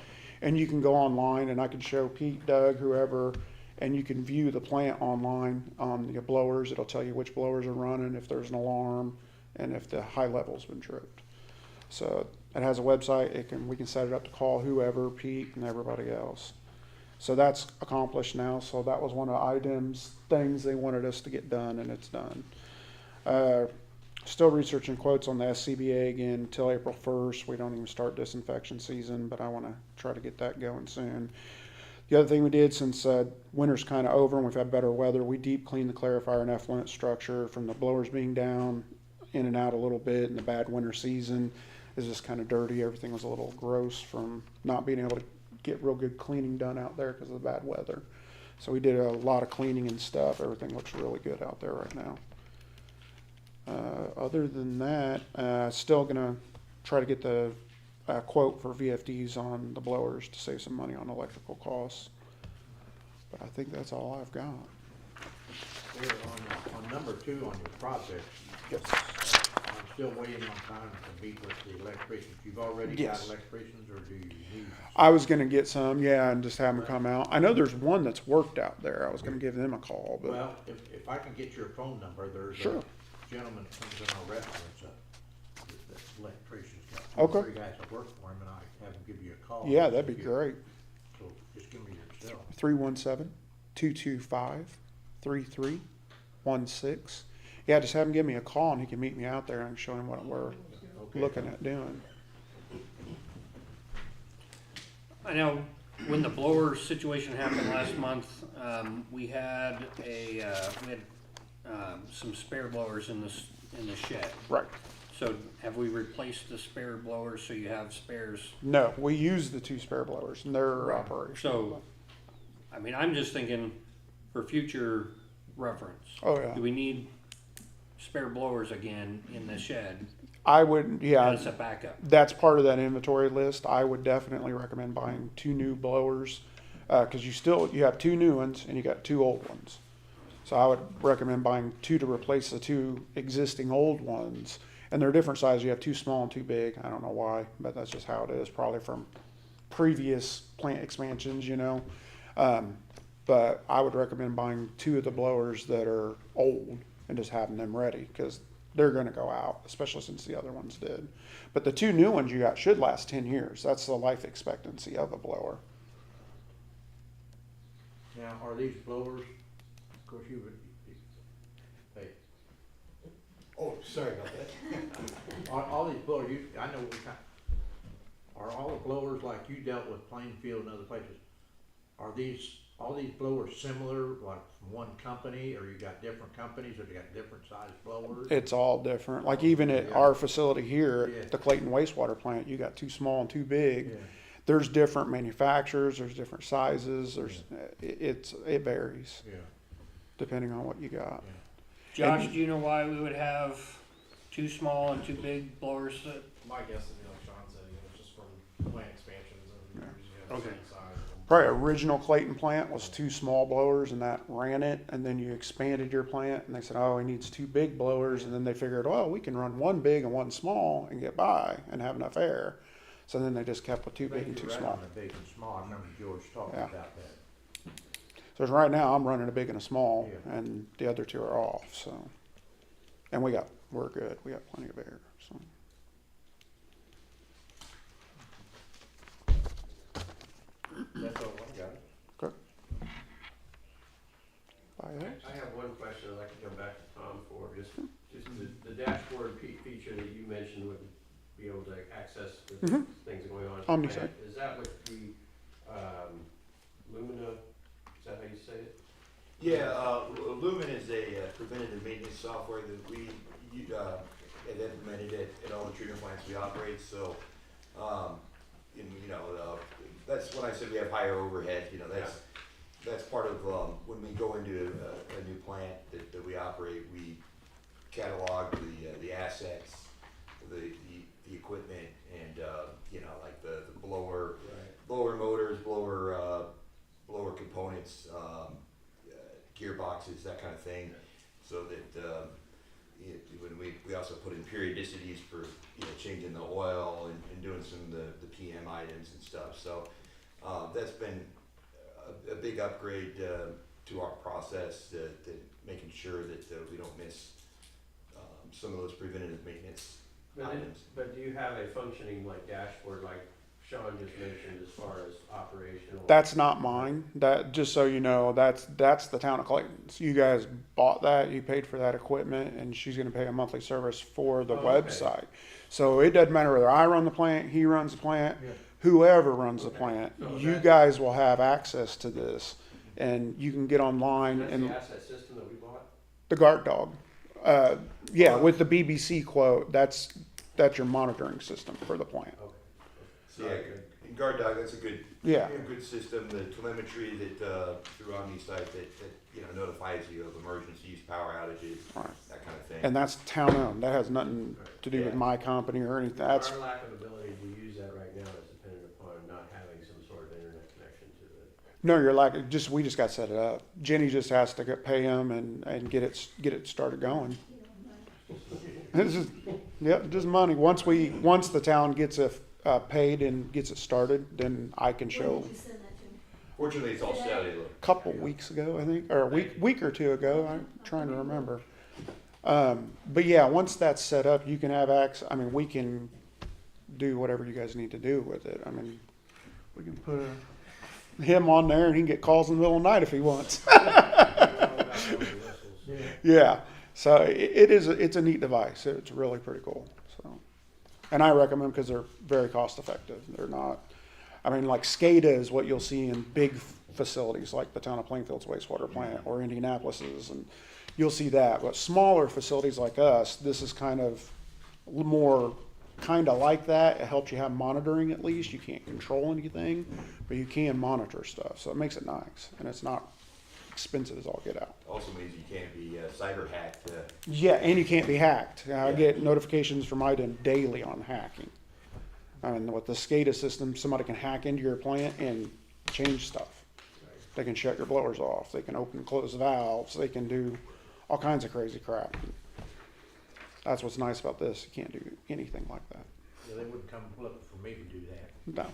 And you can go online, and I can show Pete, Doug, whoever, and you can view the plant online on the blowers. It'll tell you which blowers are running, if there's an alarm, and if the high level's been tripped. So it has a website. We can set it up to call whoever, Pete and everybody else. So that's accomplished now. So that was one of the things they wanted us to get done, and it's done. Still researching quotes on the SCBA again until April 1st. We don't even start disinfection season, but I want to try to get that going soon. The other thing we did, since winter's kind of over and we've had better weather, we deep cleaned the clarifier and effluent structure from the blowers being down in and out a little bit in the bad winter season. It's just kind of dirty. Everything was a little gross from not being able to get real good cleaning done out there because of the bad weather. So we did a lot of cleaning and stuff. Everything looks really good out there right now. Other than that, still gonna try to get the quote for VFDs on the blowers to save some money on electrical costs. But I think that's all I've got. There, on number 2 on your project, Yes. I'm still waiting on time to meet with the electricians. You've already got Yes. electricians, or do you need? I was gonna get some, yeah, and just have them come out. I know there's one that's worked out there. I was gonna give them a call, but Well, if I can get your phone number, there's Sure. a gentleman that comes in our restaurant, that electrician's got Okay. 3 guys that work for him, and I have him give you a call. yeah, that'd be great. So just give me your cell. 317-225-3316. Yeah, just have him give me a call and he can meet me out there and I can show him what we're Okay. looking at doing. I know when the blower situation happened last month, we had some spare blowers in the shed. Right. So have we replaced the spare blowers so you have spares? No, we use the 2 spare blowers and they're operational. So, I mean, I'm just thinking for future reference. Oh, yeah. Do we need spare blowers again in the shed I would, yeah. as a backup? That's part of that inventory list. I would definitely recommend buying 2 new blowers, because you have 2 new ones and you got 2 old ones. So I would recommend buying 2 to replace the 2 existing old ones. And they're different sizes. You have 2 small and 2 big. I don't know why, but that's just how it is, probably from previous plant expansions, you know. But I would recommend buying 2 of the blowers that are old and just having them ready, because they're going to go out, especially since the other ones did. But the 2 new ones you got should last 10 years. That's the life expectancy of a blower. Now, are these blowers, of course you would, hey, Oh, sorry about that. all these blowers, I know are all the blowers like you dealt with Plainfield and other places, are all these blowers similar, like from one company, or you got different companies, or you got different size blowers? It's all different. Like even at our facility here, Yeah. at the Clayton wastewater plant, you got 2 small and 2 big. Yeah. There's different manufacturers, there's different sizes, it varies Yeah. depending on what you got. Josh, do you know why we would have 2 small and 2 big blowers? My guess is, like Sean said, it was just from plant expansions and Okay. size. Probably original Clayton plant was 2 small blowers and that ran it, and then you expanded your plant and they said, oh, he needs 2 big blowers, and then they figured, well, we can run 1 big and 1 small and get by and have enough air. So then they just kept with 2 big and 2 small. On the big and small, I remember George talking Yeah. about that. So right now I'm running a big and a small, Yeah. and the other 2 are off, so. And we're good, we got plenty of air, so. That's all I got. Good. Anybody else? I have one question I'd like to go back to Tom for, just the dashboard feature that you mentioned would be able to access the Mhm. things going on. OmniSite. Is that with the, Lumina, is that how you say it? Yeah, Lumen is a preventative maintenance software that we have implemented at all the treatment plants we operate. So, that's when I said we have higher overhead. That's part of when we go into a new plant that we operate. We catalog the assets, the equipment, and like the blower motor. boxes, that kind of thing, so that, when we also put in periodicities for, changing the oil and doing some of the PM items and stuff, so, that's been a big upgrade, to our process, that making sure that, we don't miss, some of those preventative maintenance items. But do you have a functioning like dashboard like Sean just mentioned as far as operational? That's not mine. That, just so you know, that's the town of Clayton's. You guys bought that, you paid for that equipment, and she's gonna pay a monthly service for the Oh, okay. website. So it doesn't matter whether I run the plant, he runs the plant, whoever runs the Okay. plant, So you that- guys will have access to this. And you can get online That's and the asset system that we bought? the guard dog. Yeah, with the BBC quote, that's your monitoring system for the plant. Okay. So, yeah, and Guard Dog, that's a good, Yeah. a good system, the telemetry that, through OmniSite that notifies you of emergencies, power outages, Right. that kind of thing. And that's town owned. That has nothing to do with Yeah. my company or anything. That's, Our lack of ability to use that right now is dependent upon not having some sort of internet connection to it. no, you're like, we just got set it up. Jenny just has to pay him and get it started going. It's just, yep, just money. Once the town gets it, paid and gets it started, then I can show. When did you send that to me? Fortunately, it's all cellular. Couple weeks ago, I think, or a week or two ago. I'm trying to remember. But yeah, once that's set up, you can have access. I mean, we can do whatever you guys need to do with it. I mean, we can put him on there, and he can get calls in the middle of the night if he wants. Yeah. So it's a neat device. It's really pretty cool. So, and I recommend because they're very cost effective. They're not. I mean, like SCADA is what you'll see in big facilities like the town of Plainfield's wastewater plant or Indianapolis's, and you'll see that. But smaller facilities like us, this is kind of more like that. It helps you have monitoring at least. You can't control anything, but you can monitor stuff. So it makes it nice, and it's not expensive as all get out. Also means you can't be cyber hacked. Yeah, and you can't be hacked. I get notifications from IDEN daily on hacking. And with the SCADA system, somebody can hack into your plant and change stuff. They can shut your blowers off. They can open and close valves. They can do all kinds of crazy crap. That's what's nice about this. You can't do anything like that. Yeah, they wouldn't come looking for me to do that. No.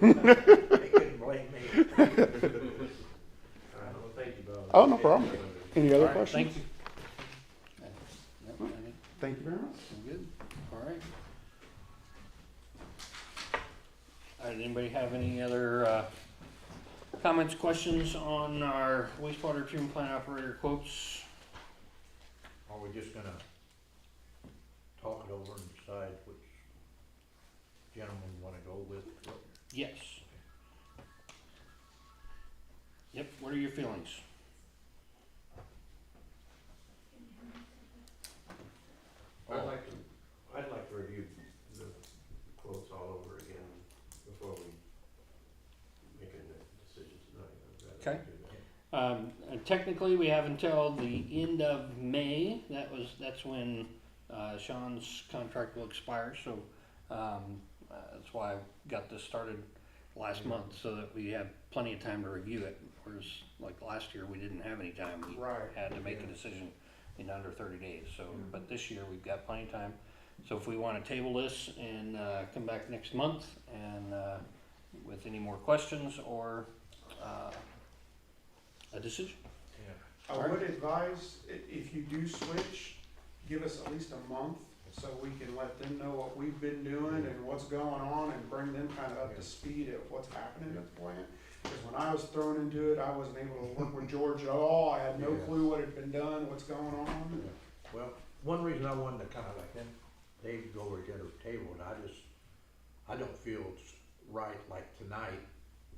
They couldn't blame me. All right, well, thank you, Bo. Oh, no problem. Any All other right, questions? thank you. Yep, I think Thank you very much. we're good. All right. All right, anybody have any other comments, questions on our wastewater treatment plant operator quotes? Are we just gonna talk it over and decide which gentleman we wanna go with? Yes. Yep, what are your feelings? I'd like to review the quotes all over again before we make a decision tonight. I'd rather Okay. do that. And technically, we have until the end of May. That's when Sean's contract will expire. So that's why I got this started last month, so that we have plenty of time to review it. Whereas, like last year, we didn't have any time. We Right. had to make a decision in under 30 days. So, but this year we've got plenty of time. So if we want to table this and come back next month and with any more questions or a decision. I would advise, if you do switch, give us at least a month so we can let them know what we've been doing and what's going on and bring them kind of up to speed at what's happening at the plant. Because when I was thrown into it, I wasn't able to work with George at all. I had no clue what had been done, what's going on. Well, one reason I wanted to kinda like them, Dave go over to the other table, and I don't feel it's right, like tonight,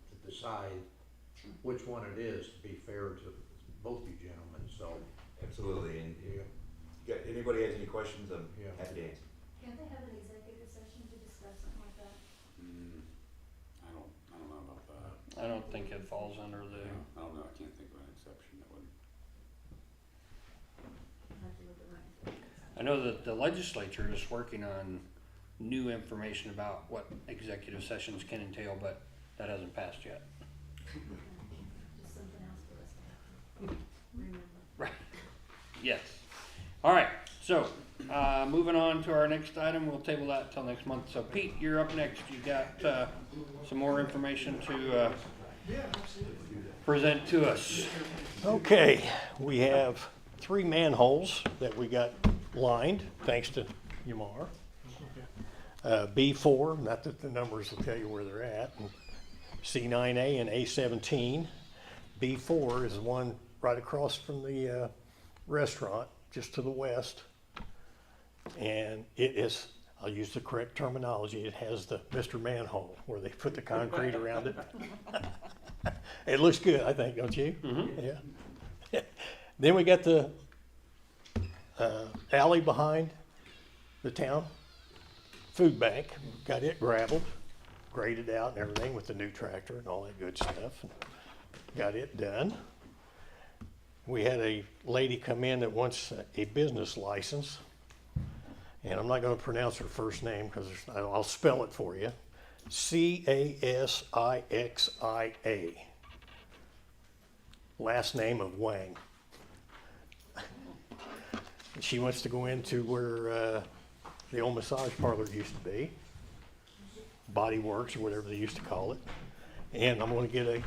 to decide which one it is, to be fair to both you gentlemen, so, Absolutely, and yeah. anybody has any questions, I'm Yeah. happy to answer. Can't they have an executive session to discuss something like that? I don't know about that. I don't think it falls under the. I don't know, I can't think of an exception that would. I have to look at my. I know that the legislature is working on new information about what executive sessions can entail, but that hasn't passed yet. Just something else for us to have to remember. Yes. All right, so, moving on to our next item, we'll table that till next month. So Pete, you're up next. You got, some more information to, present to us. Okay, we have 3 manholes that we got lined, thanks to Yamar. B4, not that the numbers will tell you where they're at, and C9A and A17. B4 is the one right across from the restaurant, just to the west. And it is, I'll use the correct terminology, it has the Mr. Manhole, where they put the concrete around it. It looks good, I think, don't you? Mm-hmm. Yeah. Then we got the alley behind the town food bank, got it gravelled, graded out and everything with the new tractor and all that good stuff. Got it done. We had a lady come in that wants a business license, and I'm not going to pronounce her first name because I'll spell it for you. Casixia. Last name of Wang. She wants to go into where the old massage parlor used to be, Body Works or whatever they used to call it. And I'm going to get a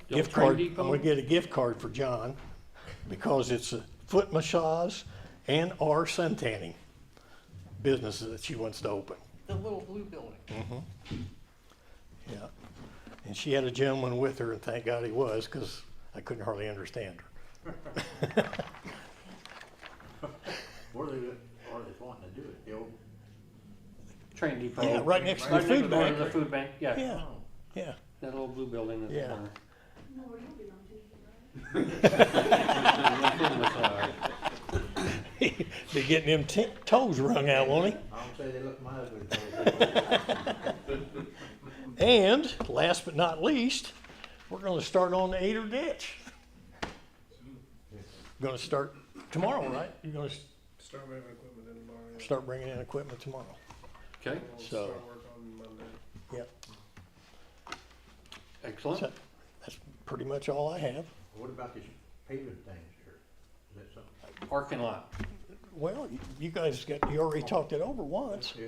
gift card. I'm going to get a gift card for John because it's a foot massage and or sun tanning businesses that she wants to open. The little blue building. Mm-hmm. Yeah. And she had a gentleman with her, and thank God he was, because I couldn't hardly understand her. Where are they wanting to do it? The old, Train depot. Yeah, right next to the Right food next door to bank. the food bank, yeah. Yeah, yeah. That little blue building that's Yeah. corner. No, where you belong to, Be getting them toes wrung out, won't he? I don't say they look my ugly. And last but not least, we're going to start on the Ader ditch. Going to start tomorrow, right? You're going to Start moving equipment in tomorrow. start bringing in equipment tomorrow. Okay, We'll So- start work on Monday. Yep. excellent. So that's pretty much all I have. What about these paving things here? Is that something? Parking lot. Well, you guys you already talked it over once. Yeah.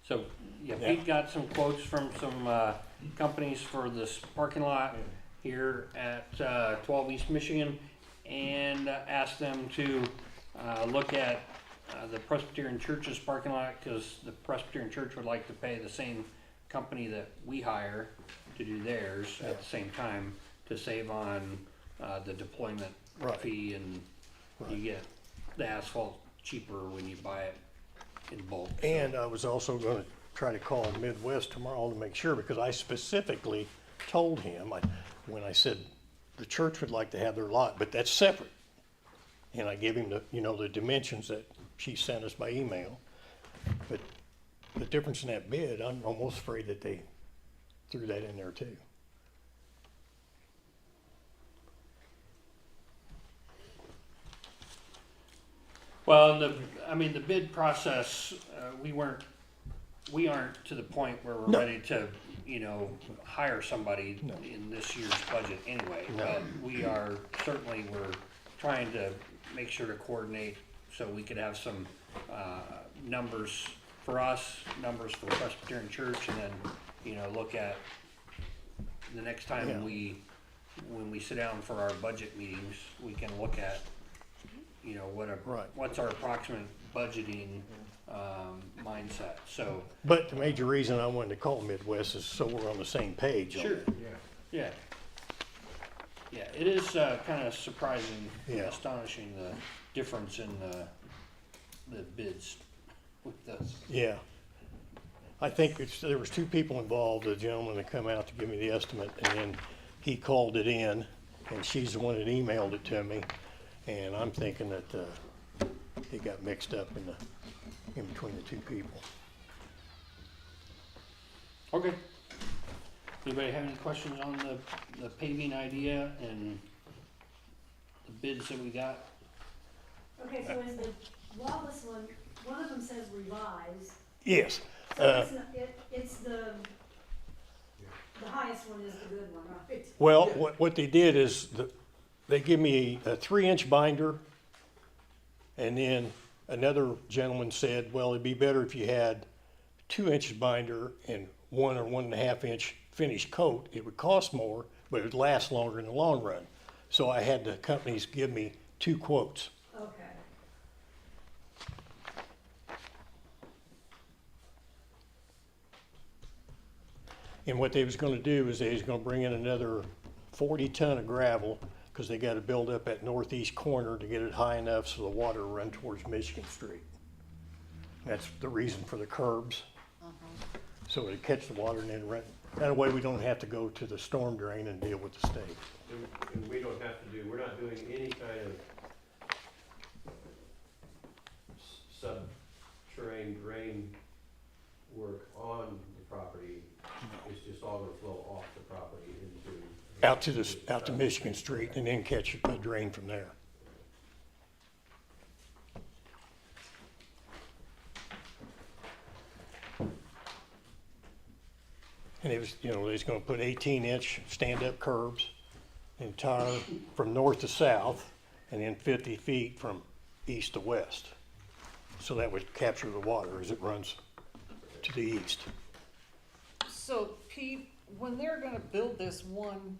So, yeah, Yeah. Pete got some quotes from some, companies for this parking lot here at, 12 East Michigan, and asked them to, look at, the Presbyterian Church's parking lot, because the Presbyterian Church would like to pay the same company that we hire to do theirs at the same time, to save on, the deployment Right. fee, and you Right. get the asphalt cheaper when you buy it in bulk. so. And I was also going to try to call Midwest tomorrow to make sure, because I specifically told him, when I said the church would like to have their lot, but that's separate. And I gave him the dimensions that she sent us by email. But the difference in that bid, I'm almost afraid that they threw that in there too. Well, the bid process, we aren't to the point where we're No. ready to, hire somebody in this year's budget anyway. No. But we are, certainly, we're trying to make sure to coordinate so we could have some, numbers for us, numbers for Presbyterian Church, and then, look at the next Yeah. time when we sit down for our budget meetings, we can look at, Right. what's our approximate budgeting mindset. So, But the major reason I wanted to call Midwest is so we're on the same page. on sure, it. Yeah. yeah, it is kind of surprising, Yeah. astonishing the difference in the bids with this. Yeah. I think there was 2 people involved, a gentleman that come out to give me the estimate, and then he called it in, and she's the one that emailed it to me. And I'm thinking that it got mixed up in between the 2 people. Okay. Anybody have any questions on the paving idea and the bids that we got? Okay, so is the Wallace one of them says revised, Yes. so it's the The highest one is the good one, right? Well, what they did is they give me a 3-inch binder, and then another gentleman said, well, it'd be better if you had 2-inch binder and 1 or 1.5 inch finished coat. It would cost more, but it would last longer in the long run. So I had the companies give me 2 quotes. Okay. And what they was gonna do is they was gonna bring in another 40 ton of gravel, because they gotta build up that northeast corner to get it high enough so the water will run towards Michigan Street. That's the reason for the curbs. So it catch the water and then run. That way we don't have to go to the storm drain and deal with the state. And we don't have to do, we're not doing any kind of subterranean drain work on the property. It's just all gonna flow off the property into. Out to Michigan Street and then catch a drain from there. And it was, they was gonna put 18-inch stand-up curbs, entire from north to south, and then 50 feet from east to west. So that would capture the water as it runs to the east. So Pete, when they're gonna build this one,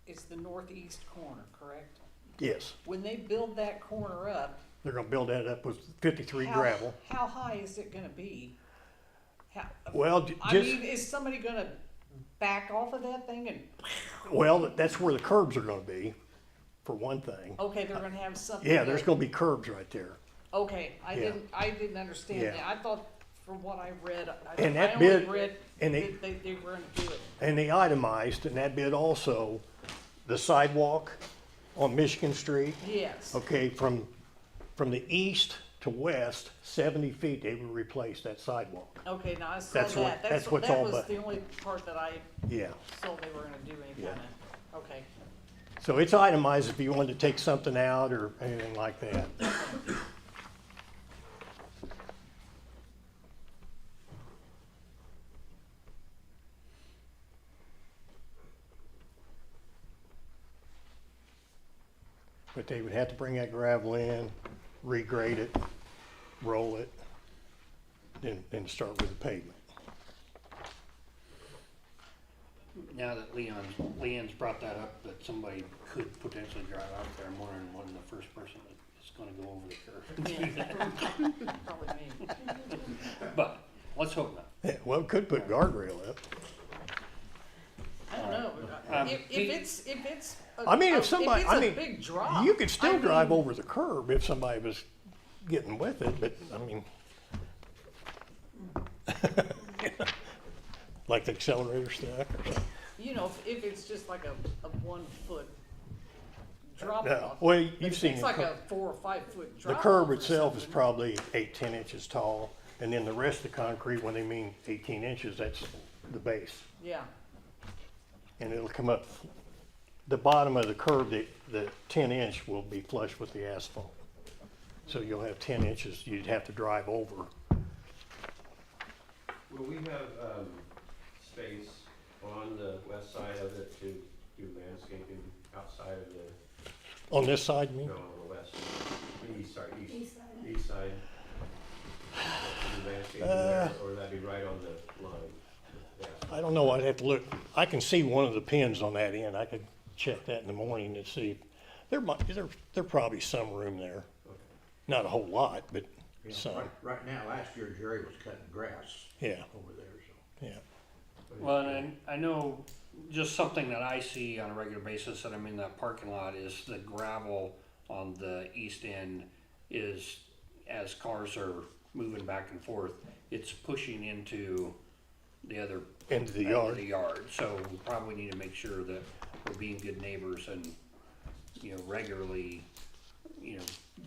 it's the northeast corner, correct? Yes, When they build that corner up. they're gonna build that up with 53 how- gravel. How high is it gonna be? Well, I mean, is somebody gonna back off of that thing and, well, that's where the curbs are gonna be, for one thing. okay, they're gonna have something. Yeah, there's that- gonna be curbs right there. Okay, I Yeah. didn't understand Yeah. that. I thought from what I read, And that I only bid- read and that they were gonna do it. And they itemized, and that bid also, the sidewalk on Michigan Street, Yes. okay, from the east to west, 70 feet, they would replace that sidewalk. Okay, now I saw That's what- that. that's what's that all was but- the only part that I Yeah, saw they were gonna do any Yeah. kinda, okay. so it's itemized if you wanted to take something out or anything like that. But they would have to bring that gravel in, regrade it, roll it, then start with the pavement. Now that Leon's brought that up, that somebody could potentially drive out there, I'm wondering when the first person is gonna go over the curb. Probably me. But, let's hope not. Yeah, well, could put guardrail up. I don't know. If it's. I mean, if somebody, I If mean, it's a big drop. you could still drive mean, over the curb if somebody was getting with it, but, I mean, like the accelerator stuck or something. You know, if it's just like a 1 foot drop No, off. well, But you've if seen it's the like cur- a 4 or 5 foot The drop. curb off or itself is something. probably 8-10 inches tall, and then the rest of the concrete, when they mean 18 inches, that's the base. Yeah, And it'll come up, the bottom of the curb, the 10-inch will be flush with the asphalt. So you'll have 10 inches you'd have to drive over. Will we have, space on the west side of it to do landscaping outside of the, On this side, you mean? no, on the west, east side? East side. East side. Do landscaping there, or would that be right on the line? Yeah. I don't know, I'd have to look. I can see one of the pins on that end. I could check that in the morning and see. There probably some room there. Okay. Not a whole lot, but Yeah, some, right now, last year Jerry was cutting grass yeah, over there, so. yeah. Well, and I know just something that I see on a regular basis that I'm in that parking lot is the gravel on the east end is, as cars are moving back and forth, it's pushing into the other Into the end yard. of the yard. So we probably need to make sure that we're being good neighbors and, regularly,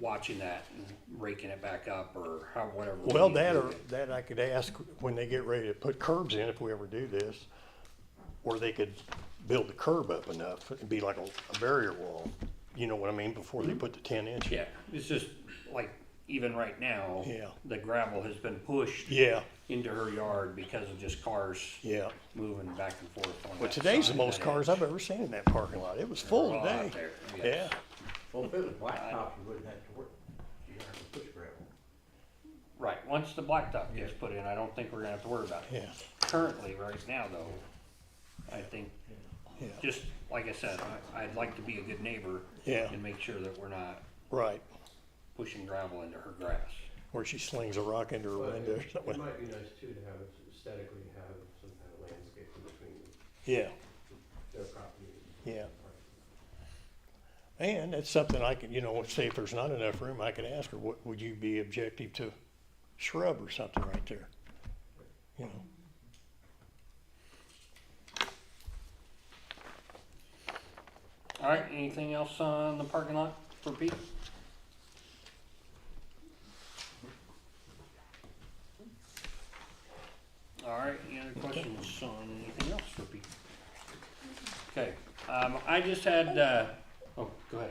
watching that and raking it back up or whatever. we Well, need to that do. or, that I could ask when they get ready to put curbs in, if we ever do this, or they could build the curb up enough, it'd be like a barrier wall, you know what I mean, before they put the 10 inch. Yeah, it's just like, even right now, Yeah. the gravel has been pushed Yeah, into her yard because of just cars Yeah. moving back and forth on Well, that today's the side, most that cars edge. I've ever seen in that parking lot. It was full They're all out today. there, yes. Yeah. Well, if it was blacktop, you wouldn't have to work, you don't have to push gravel. Right, once the blacktop gets put in, I don't think we're gonna have to worry about it. Yeah. Currently, right now though, I think, Yeah. just like I said, I'd like to be a good neighbor Yeah. and make sure that we're not Right. pushing gravel into her grass. Where she slings a rock into her But window or it something. might be nice too to have it aesthetically have some kind of landscape in between Yeah. their property. Yeah. And it's something I can, say if there's not enough room, I could ask her, what would you be objective to shrub or something right there? You know. All right, anything else on the parking lot for Pete? All right, any other questions on anything else for Pete? Okay, I just had, oh, go ahead.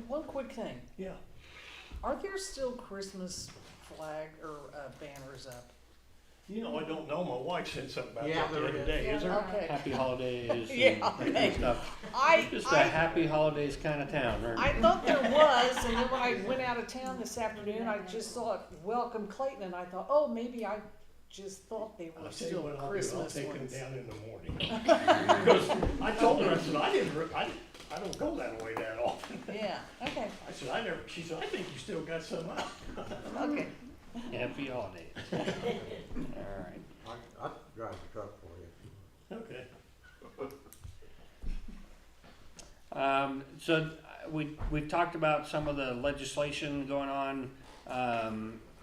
One quick thing, Yeah. are there still Christmas flag or banners up? I don't know. My wife said something about Yeah, that the there other is. day. Is there? Okay. Happy holidays Yeah, and that kind okay. of stuff. I, Just a I, happy holidays kind of town, right? I thought there was, and then when I went out of town this afternoon, I just saw it, Welcome Clayton, and I thought, oh, maybe I just thought they were I'll tell you still what I'll do. Christmas I'll take them ones. down in the morning. Because I told her, I said, I don't go that way that often. Yeah, okay, I said, she said, I think you still got some up. okay. Happy holidays. All right. I'll drive the truck for you. Okay. So we've talked about some of the legislation going on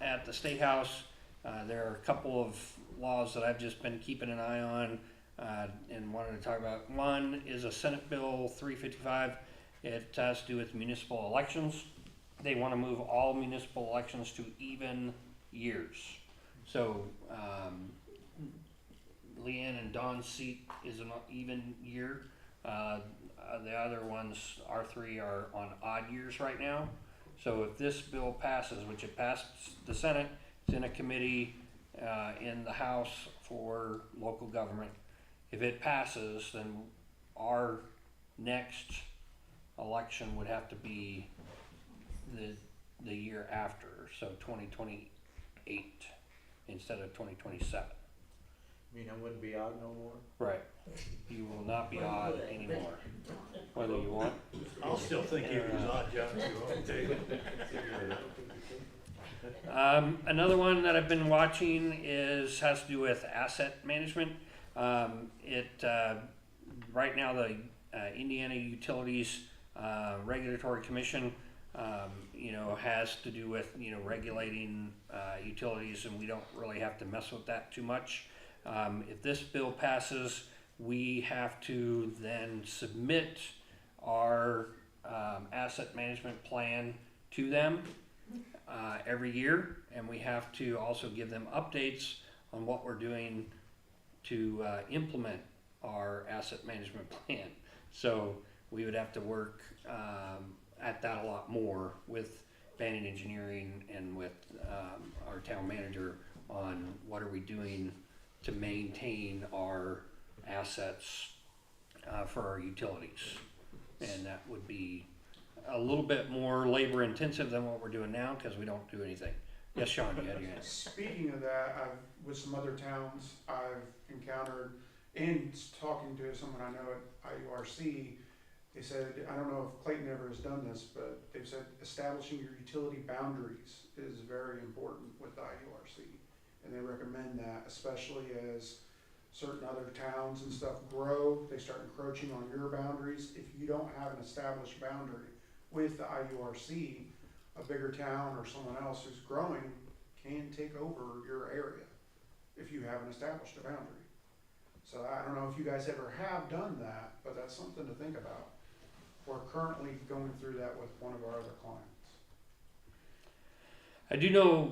at the State House. There are a couple of laws that I've just been keeping an eye on and wanted to talk about. One is a Senate Bill 355. It has to do with municipal elections. They want to move all municipal elections to even years. So Leanne and Don's seat is an even year. The other ones, our three, are on odd years right now. So if this bill passes, which it passed the Senate, it's in a committee in the House for local government. If it passes, then our next election would have to be the year after, so 2028 instead of 2027. You mean I wouldn't be out no more? Right. You will not be odd anymore. Whether you want. I'll still think it was odd job too, I'll tell you. Another one that I've been watching has to do with asset management. Right now the Indiana Utilities Regulatory Commission, has to do with, regulating utilities, and we don't really have to mess with that too much. If this bill passes, we have to then submit our asset management plan to them every year, and we have to also give them updates on what we're doing to implement our asset management plan. So we would have to work at that a lot more with Bannon Engineering and with our town manager on what are we doing to maintain our assets for our utilities. And that would be a little bit more labor intensive than what we're doing now because we don't do anything. Yes, Sean, you had your hand. Speaking of that, with some other towns I've encountered, and talking to someone I know at IURC, they said, I don't know if Clayton ever has done this, but they've said establishing your utility boundaries is very important with the IURC. And they recommend that, especially as certain other towns and stuff grow, they start encroaching on your boundaries. If you don't have an established boundary with the IURC, a bigger town or someone else who's growing can take over your area if you haven't established a boundary. So I don't know if you guys ever have done that, but that's something to think about. We're currently going through that with one of our other clients. I do know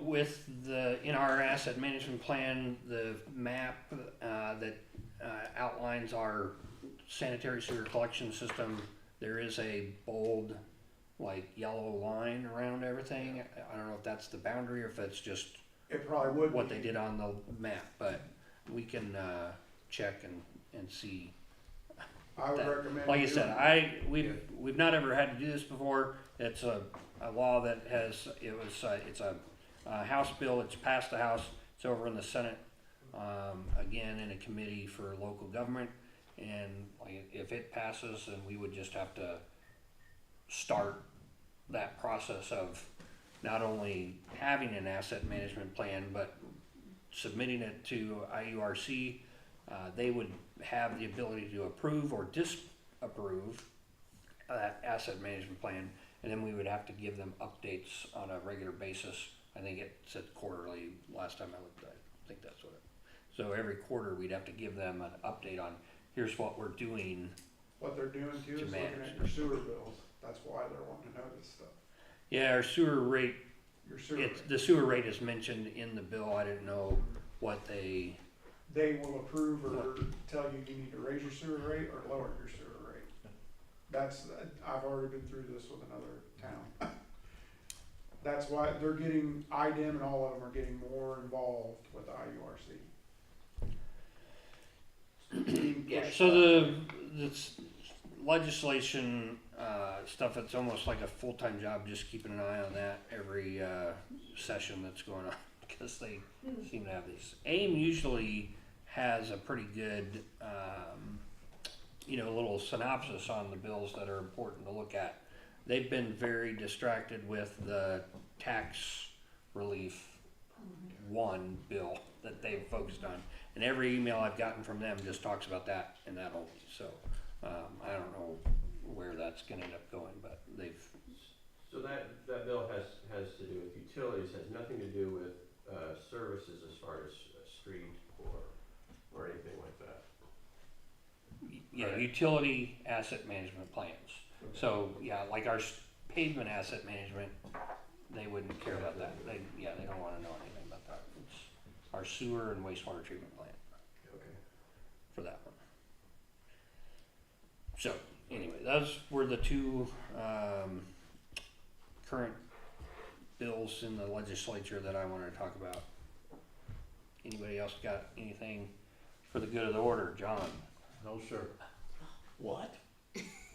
in our asset management plan, the map that outlines our sanitary sewer collection system, there is a bold, like, yellow line around everything. I don't know if that's the boundary or if that's just It probably would what be. they did on the map, but we can, check and see. I would that. recommend. Like I doing said, it. we've not ever had to do this before. It's a law that has, it's a House bill, it's passed the House, it's over in the Senate, again, in a committee for local government. And like, if it passes, then we would just have to start that process of not only having an asset management plan, but submitting it to IURC. They would have the ability to approve or disapprove that asset management plan, and then we would have to give them updates on a regular basis. I think it said quarterly last time I looked at it. I think that's what it. So every quarter we'd have to give them an update on, here's what we're doing. What they're doing too To is looking manage at your sewer bills. That's why they're wanting to know this stuff. Yeah, our sewer rate, Your sewer it's, rate. the sewer rate is mentioned in the bill. I didn't know what they, They will approve or tell you you need to raise your sewer rate or lower your sewer rate. That's, I've already been through this with another town. That's why they're getting, IDEM and all of them are getting more involved with the IURC. yeah, so this legislation, stuff, it's almost like a full-time job, just keeping an eye on that every, session that's going on, because they seem to have these. AIM usually has a pretty good, little synopsis on the bills that are important to look at. They've been very distracted with the tax relief one bill that they've focused on. And every email I've gotten from them just talks about that and that only. So, I don't know where that's gonna end up going, but they've, So that bill has to do with utilities, has nothing to do with, services as far as street or anything like that. yeah, Right. utility asset management plans. So, yeah, like our pavement asset management, they wouldn't care about that. They don't wanna know anything about that. It's our sewer and wastewater treatment plant Okay. for that one. So, anyway, those were the two, current bills in the legislature that I wanted to talk about. Anybody else got anything for the good of the order? John? No, sir. What?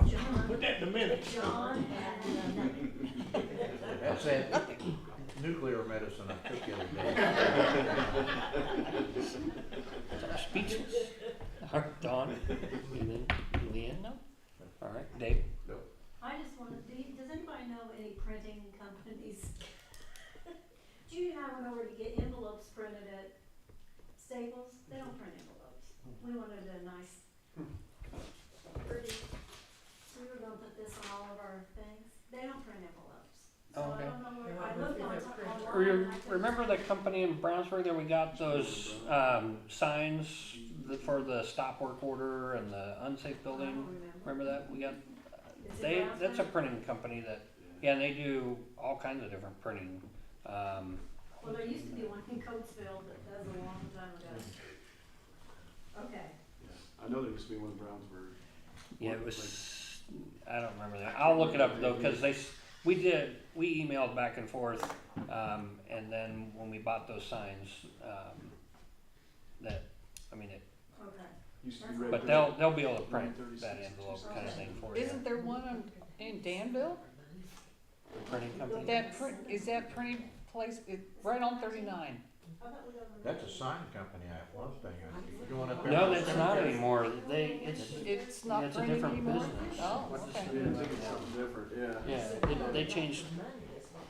John, Put that in the minutes. John and, That's that nuclear medicine I took the other day. Speechless. All right, Don? Anything? Leanne? No? All right, Dave? I just wanted, does anybody know any printing companies? Do you know, I went over to get envelopes printed at Staples, they don't print envelopes. We wanted a nice, pretty, we were gonna put this on all of our things, they don't print envelopes. So Okay. I don't know where, I looked online. Remember the company in Brownsburg that we got those, signs for the stop work order and the unsafe I building? don't remember. Remember that? We got, Is it that's a Brownsburg? printing company that, yeah, and they do all kinds of different printing. Well, there used to be one in Coatesville, but that was a long time ago. Okay. I know there used to be one in Brownsburg. Yeah, it was, I don't remember that. I'll look it up though, cause we emailed back and forth, and then when we bought those signs, Okay. Used to be But red. but they'll be able to print that envelope kind of thing for you. Isn't there one in Danville? Printing company? Is that printing place, right on 39? That's a sign company, one thing. You going up there? No, that's not anymore. It's not It's a printing different anymore? business. Oh, What's okay. Yeah, I think it's something different, yeah. Yeah, they changed,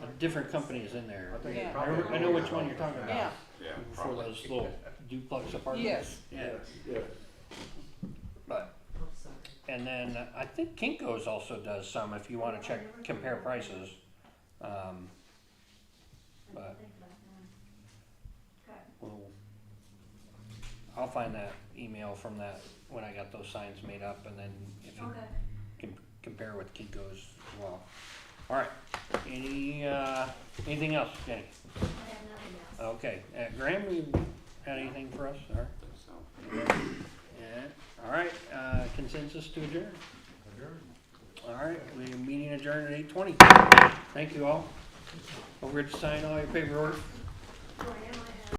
a different companies in there. I think Yeah. it's probably- I know which one you're talking about. Yeah, Yeah. For those little duplex apartments. yes. Yeah, Yeah. but, and then I think Kinko's also does some if you wanna compare prices. But I'll find that email from that, when I got those signs made up, and then if you Okay. can compare with Kinko's as well. Alright, anything else, Jenny? I have nothing else. Okay, Graham, you had anything for us, or? Yeah, alright, consensus to adjourn? Alright, we meeting adjourned at 8:20. Thank you all. Don't forget to sign all your paperwork. Do I have